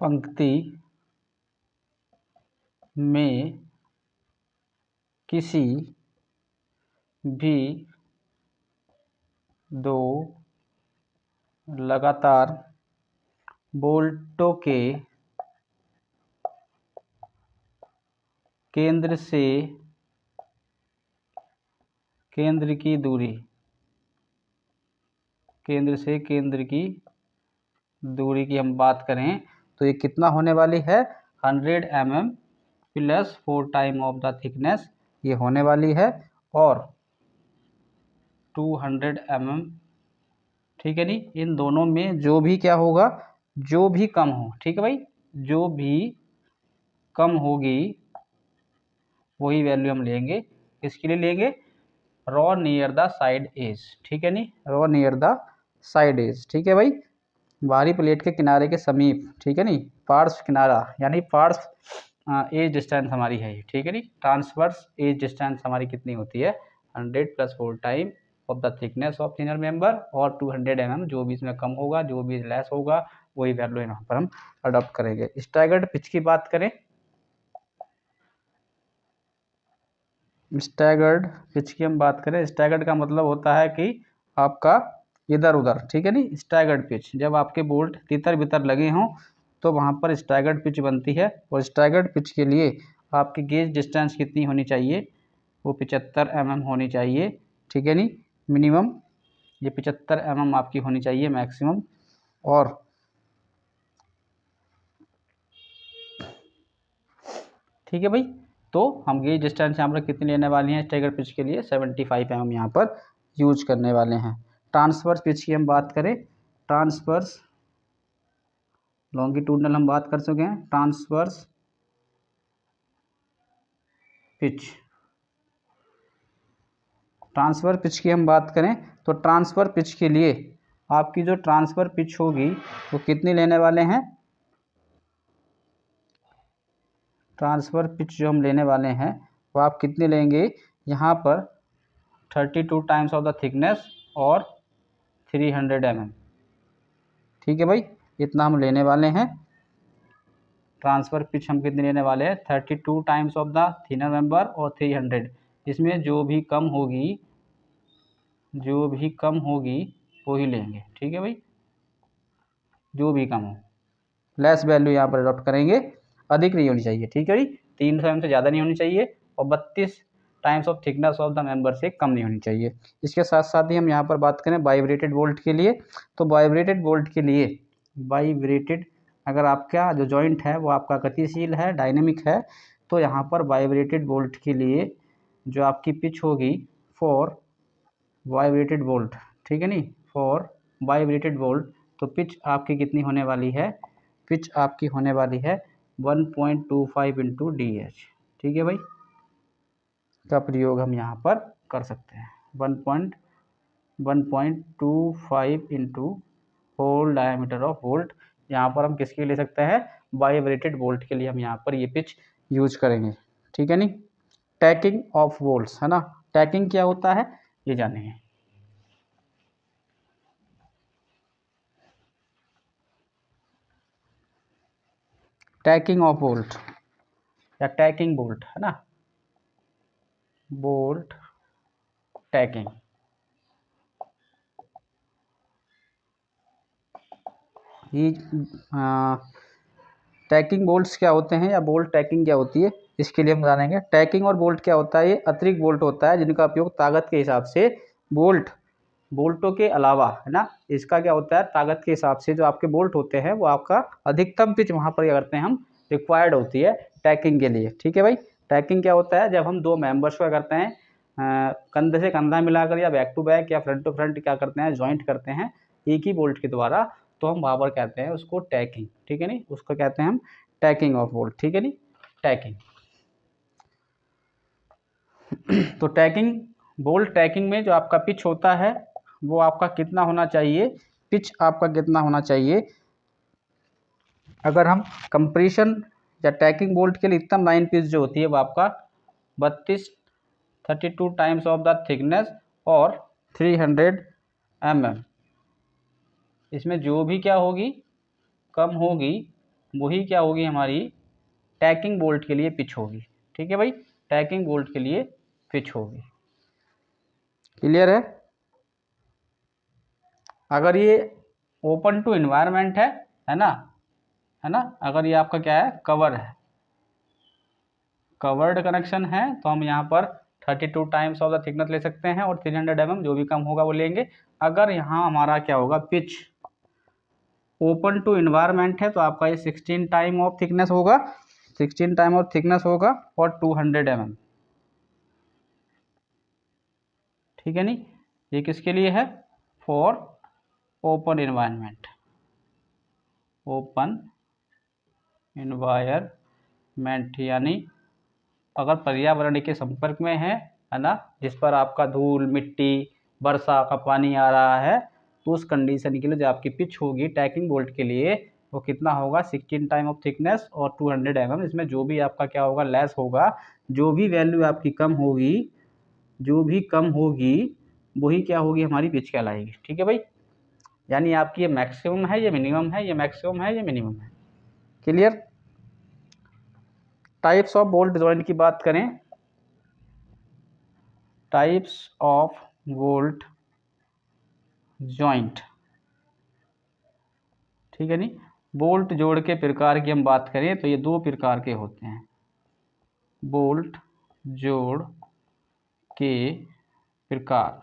पंक्ति में किसी भी दो लगातार बोल्टों के केंद्र से केंद्र की दूरी, केंद्र से केंद्र की दूरी की हम बात करें तो ये कितना होने वाली है, 100 mm plus 4 time of the thickness ये होने वाली है, और 200 mm। ठीक है नहीं, इन दोनों में जो भी क्या होगा, जो भी कम हो, ठीक है भाई, जो भी कम होगी वही वैल्यू हम लेंगे। किसके लिए लेंगे, row near the side edge. ठीक है नहीं, row near the side edge. ठीक है भाई, बाहरी प्लेट के किनारे के समीप। ठीक है नहीं, पार्श्व किनारा यानी पार्श्व एज डिस्टेंस हमारी है ये। ठीक है नहीं, ट्रांसवर्स एज डिस्टेंस हमारी कितनी होती है, 100 plus 4 time of the thickness of thinner member, और 200 mm, जो भी इसमें कम होगा जो भी लेस होगा वही वैल्यू यहाँ पर हम अडॉप्ट करेंगे। स्टैगर्ड पिच की बात करें, स्टैगर्ड पिच की हम बात करें, स्टैगर्ड का मतलब होता है कि आपका इधर उधर। ठीक है नहीं, स्टैगर्ड पिच जब आपके बोल्ट तितर बितर लगे हों तो वहाँ पर स्टैगर्ड पिच बनती है। और स्टैगर्ड पिच के लिए आपकी गेज डिस्टेंस कितनी होनी चाहिए, वो 75 mm होनी चाहिए। ठीक है नहीं, मिनिमम ये 75 mm आपकी होनी चाहिए मैक्सिमम। और ठीक है भाई, तो हम गेज डिस्टेंस यहाँ पर कितनी लेने वाली हैं स्टैगर्ड पिच के लिए, 75 mm यहाँ पर यूज करने वाले हैं। ट्रांसवर्स पिच की हम बात करें, ट्रांसवर्स लॉन्गिट्यूडनल हम बात कर चुके हैं, ट्रांसवर्स पिच, ट्रांसफर पिच की हम बात करें तो ट्रांसफर पिच के लिए आपकी जो ट्रांसफर पिच होगी वो कितनी लेने वाले हैं, ट्रांसफर पिच जो हम लेने वाले हैं वो आप कितने लेंगे, यहाँ पर 32 टाइम्स ऑफ द थिकनेस और 300 mm। ठीक है भाई, इतना हम लेने वाले हैं। ट्रांसफर पिच हम कितने लेने वाले हैं, 32 times of the thinner member और 300। इसमें जो भी कम होगी, जो भी कम होगी वो ही लेंगे। ठीक है भाई, जो भी कम हो, लेस वैल्यू यहाँ पर अडॉप्ट करेंगे, अधिक नहीं होनी चाहिए। ठीक है भाई, 300 mm से ज़्यादा नहीं होनी चाहिए और 32 times of thickness of the member से कम नहीं होनी चाहिए। इसके साथ साथ ही हम यहाँ पर बात करें वाइब्रेटेड बोल्ट के लिए, तो वाइब्रेटेड बोल्ट के लिए, वाइब्रेटेड अगर आपका जो जॉइंट है वो आपका गतिशील है, डायनेमिक है, तो यहाँ पर वाइब्रेटेड बोल्ट के लिए जो आपकी पिच होगी फॉर वाइब्रेटेड बोल्ट, ठीक है नहीं, फॉर वाइब्रेटेड बोल्ट, तो पिच आपकी कितनी होने वाली है, पिच आपकी होने वाली है 1.25 इंटू DH। ठीक है भाई, का प्रयोग हम यहाँ पर कर सकते हैं, 1.25 into hole diameter of bolt. यहाँ पर हम किसके लिए ले सकते हैं, वाइब्रेटेड बोल्ट के लिए हम यहाँ पर ये पिच यूज करेंगे। ठीक है नहीं, टैकिंग ऑफ बोल्ट्स, है ना, टैकिंग क्या होता है ये जानेंगे। टैकिंग ऑफ बोल्ट या टैकिंग बोल्ट, है ना, बोल्ट टैकिंग। ये टैकिंग बोल्ट्स क्या होते हैं या बोल्ट टैकिंग क्या होती है, इसके लिए हम जानेंगे। टैकिंग और बोल्ट क्या होता है, ये अतिरिक्त बोल्ट होता है जिनका उपयोग ताकत के हिसाब से बोल्टों के अलावा, है ना, इसका क्या होता है, ताकत के हिसाब से जो आपके बोल्ट होते हैं वो आपका अधिकतम पिच वहाँ पर क्या करते हैं हम, रिक्वायर्ड होती है टैकिंग के लिए। ठीक है भाई। टैकिंग क्या होता है, जब हम दो मेंबर्स को क्या करते हैं, कंधे से कंधा मिलाकर या बैक टू बैक या फ्रंट टू फ्रंट क्या करते हैं, ज्वाइंट करते हैं एक ही बोल्ट के द्वारा, तो हम वहाँ पर कहते हैं उसको टैकिंग। ठीक है नहीं, उसको कहते हैं हम टैकिंग ऑफ बोल्ट। ठीक है नहीं, टैकिंग। तो टैकिंग, बोल्ट टैकिंग में जो आपका पिच होता है वो आपका कितना होना चाहिए, पिच आपका कितना होना चाहिए। अगर हम कंप्रेशन या टैकिंग बोल्ट के लिए अधिकतम लाइन पिच जो होती है वो आपका 32 टाइम्स ऑफ द थिकनेस और 300 mm। इसमें जो भी क्या होगी, कम होगी, वही क्या होगी हमारी टैकिंग बोल्ट के लिए पिच होगी। ठीक है भाई, टैकिंग बोल्ट के लिए पिच होगी। क्लियर है। अगर ये ओपन टू इन्वायरमेंट है ना, अगर ये आपका क्या है, कवर है, कवर्ड कनेक्शन है, तो हम यहाँ पर 32 टाइम्स ऑफ द थिकनेस ले सकते हैं और 300 mm जो भी कम होगा वो लेंगे। अगर यहाँ हमारा क्या होगा, पिच ओपन टू इन्वायरमेंट है, तो आपका ये 16 टाइम ऑफ थिकनेस होगा, 16 टाइम ऑफ थिकनेस होगा और 200 mm। ठीक है नहीं, ये किसके लिए है, for open environment, open environment, यानी अगर पर्यावरण के संपर्क में है ना, जिस पर आपका धूल मिट्टी वर्षा का पानी आ रहा है, तो उस कंडीशन के लिए जो आपकी पिच होगी टैकिंग बोल्ट के लिए वो कितना होगा, 16 टाइम ऑफ थिकनेस और 200 mm। इसमें जो भी आपका क्या होगा, लेस होगा, जो भी वैल्यू आपकी कम होगी, जो भी कम होगी वही क्या होगी, हमारी पिच कहलाएगी। ठीक है भाई, यानी आपकी ये मैक्सिमम है, ये मिनिमम है, ये मैक्सिमम है, ये मिनिमम है। Clear. Types of bolt joint की बात करें, टाइप्स ऑफ बोल्ट जॉइंट, ठीक है नहीं, बोल्ट जोड़ के प्रकार की हम बात करें तो ये दो प्रकार के होते हैं। बोल्ट जोड़ के प्रकार,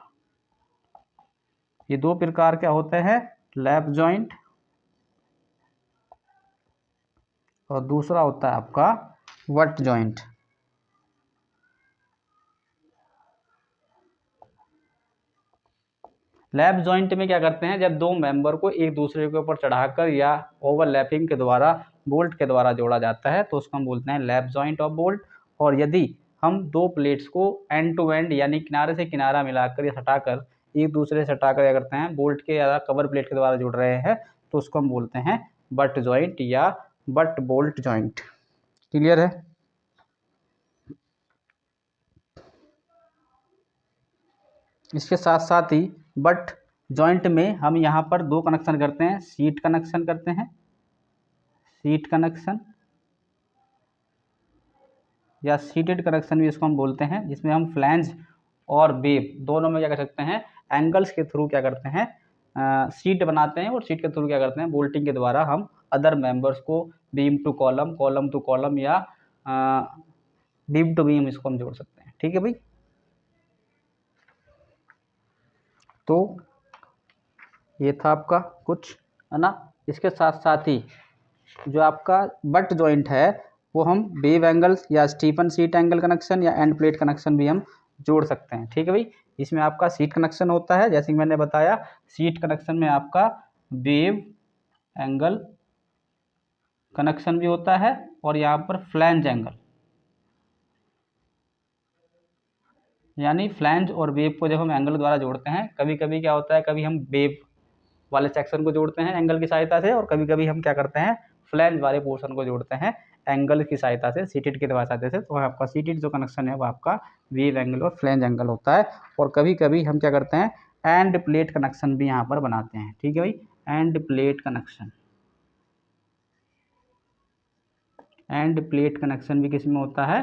ये दो प्रकार क्या होते हैं, लैप जॉइंट और दूसरा होता है आपका वट जॉइंट। लैप जॉइंट में क्या करते हैं, जब दो मेंबर को एक दूसरे के ऊपर चढ़ाकर या ओवरलैपिंग के द्वारा बोल्ट के द्वारा जोड़ा जाता है तो उसको हम बोलते हैं लैप जॉइंट ऑफ बोल्ट। और यदि हम दो प्लेट्स को एंड टू एंड यानी किनारे से किनारा मिलाकर या सटाकर एक दूसरे से सटाकर क्या करते हैं, बोल्ट के या कवर प्लेट के द्वारा जोड़ रहे हैं, तो उसको हम बोलते हैं बट जॉइंट या बट बोल्ट जॉइंट। क्लियर है। इसके साथ साथ ही बट जॉइंट में हम यहाँ पर दो कनेक्शन करते हैं, सीट कनेक्शन करते हैं, सीट कनेक्शन या सीटेड कनेक्शन भी इसको हम बोलते हैं, जिसमें हम फ्लैंज और वेव दोनों में क्या कर सकते हैं, एंगल्स के थ्रू क्या करते हैं, सीट बनाते हैं और सीट के थ्रू क्या करते हैं, बोल्टिंग के द्वारा हम अदर मेंबर्स को beam to column, column to column या बीम टू बीम इसको हम जोड़ सकते हैं। ठीक है भाई। तो ये था आपका कुछ, है ना। इसके साथ साथ ही जो आपका बट जॉइंट है वो हम वेव एंगल या स्टीफन सीट एंगल कनेक्शन या एंड प्लेट कनेक्शन भी हम जोड़ सकते हैं। ठीक है भाई। इसमें आपका सीट कनेक्शन होता है, जैसे कि मैंने बताया, सीट कनेक्शन में आपका वेव एंगल कनेक्शन भी होता है और यहाँ पर फ्लैंज एंगल, यानी फ्लैंज और वेव को जब हम एंगल द्वारा जोड़ते हैं, कभी कभी क्या होता है, कभी हम वेव वाले सेक्शन को जोड़ते हैं एंगल की सहायता से और कभी कभी हम क्या करते हैं, फ्लैंज वाले पोर्शन को जोड़ते हैं एंगल की सहायता से, सीटेड की सहायता से। तो आपका सीटेड जो कनेक्शन है वो आपका वेव एंगल और फ्लैंज एंगल होता है। और कभी कभी हम क्या करते हैं, एंड प्लेट कनेक्शन भी यहाँ पर बनाते हैं। ठीक है भाई, end plate connection, end plate connection भी किस में होता है,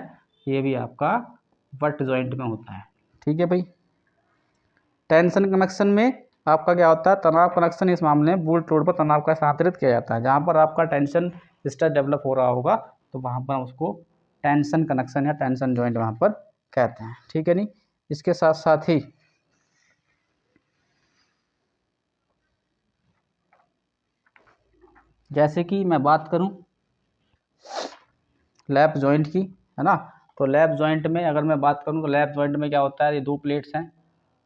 ये भी आपका बट जॉइंट में होता है। ठीक है भाई। टेंशन कनेक्शन में आपका क्या होता है, तनाव कनेक्शन इस मामले में बोल्ट लोड पर तनाव का स्थानांतरित किया जाता है। जहाँ पर आपका टेंशन स्ट्रेस डेवलप हो रहा होगा तो वहाँ पर उसको टेंशन कनेक्शन या टेंशन जॉइंट वहाँ पर कहते हैं, ठीक है नहीं। इसके साथ साथ ही जैसे कि मैं बात करूं लैप जॉइंट की, है ना, तो लैप जॉइंट में अगर मैं बात करूं तो लैप जॉइंट में क्या होता है, ये 2 प्लेट्स हैं,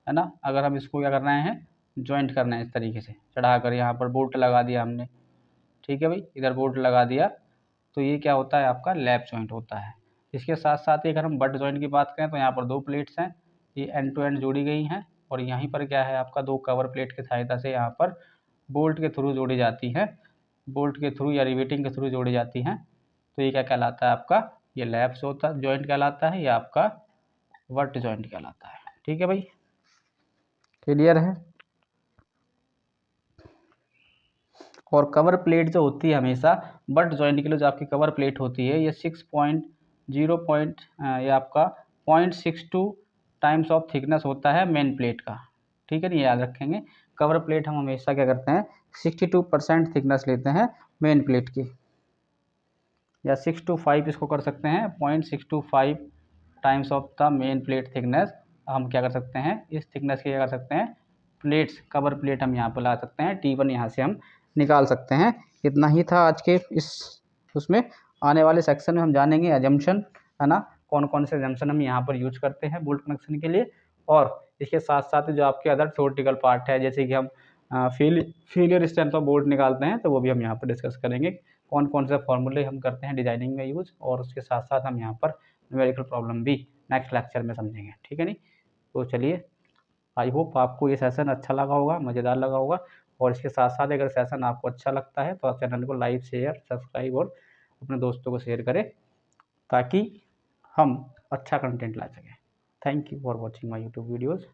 है ना। अगर हम इसको क्या कर रहे हैं, जॉइंट करना है इस तरीके से चढ़ा कर, यहाँ पर बोल्ट लगा दिया हमने, ठीक है भाई, इधर बोल्ट लगा दिया, तो ये क्या होता है, आपका लैप जॉइंट होता है। इसके साथ साथ ही अगर हम बट जॉइंट की बात करें तो यहाँ पर 2 प्लेट्स हैं, ये एंड टू एंड जोड़ी गई हैं, और यहीं पर क्या है, आपका 2 कवर प्लेट की सहायता से यहाँ पर बोल्ट के थ्रू जोड़ी जाती हैं, बोल्ट के थ्रू या रिवेटिंग के थ्रू जोड़ी जाती हैं। तो ये क्या कहलाता है आपका, ये लैप्स होता जॉइंट कहलाता है, या आपका वट जॉइंट कहलाता है, ठीक है भाई, क्लियर है। और कवर प्लेट जो होती है हमेशा बट जॉइंट के लिए, जो आपकी कवर प्लेट होती है, ये 6.0 ये आपका 0.62 टाइम्स ऑफ थिकनेस होता है मेन प्लेट का, ठीक है नहीं, याद रखेंगे। कवर प्लेट हम हमेशा क्या करते हैं, 62% थिकनेस लेते हैं मेन प्लेट की, या 6 to 5 इसको कर सकते हैं, 0.625 times of the main plate thickness. हम क्या कर सकते हैं, इस थिकनेस की क्या कर सकते हैं, प्लेट्स कवर प्लेट हम यहाँ पर ला सकते हैं, T1 यहाँ से हम निकाल सकते हैं। इतना ही था आज के इस उसमें। आने वाले सेक्शन में हम जानेंगे एजम्पशन, है ना, कौन कौन से एजम्पशन हम यहाँ पर यूज करते हैं बोल्ट कनेक्शन के लिए। और इसके साथ साथ जो आपके अदर थ्योरेटिकल पार्ट है, जैसे कि हम फेलियर स्ट्रेंथ ऑफ बोल्ट निकालते हैं, तो वो भी हम यहाँ पर डिस्कस करेंगे, कौन कौन से फॉर्मूले हम करते हैं डिजाइनिंग में यूज, और उसके साथ साथ हम यहाँ पर न्यूमेरिकल प्रॉब्लम भी नेक्स्ट लेक्चर में समझेंगे, ठीक है नहीं। तो चलिए, आई होप आपको ये सेशन अच्छा लगा होगा, मज़ेदार लगा होगा। और इसके साथ साथ अगर सेशन आपको अच्छा लगता है तो आप चैनल को लाइक शेयर सब्सक्राइब और अपने दोस्तों को शेयर करें, ताकि हम अच्छा कंटेंट ला सकें। Thank you for watching my YouTube videos.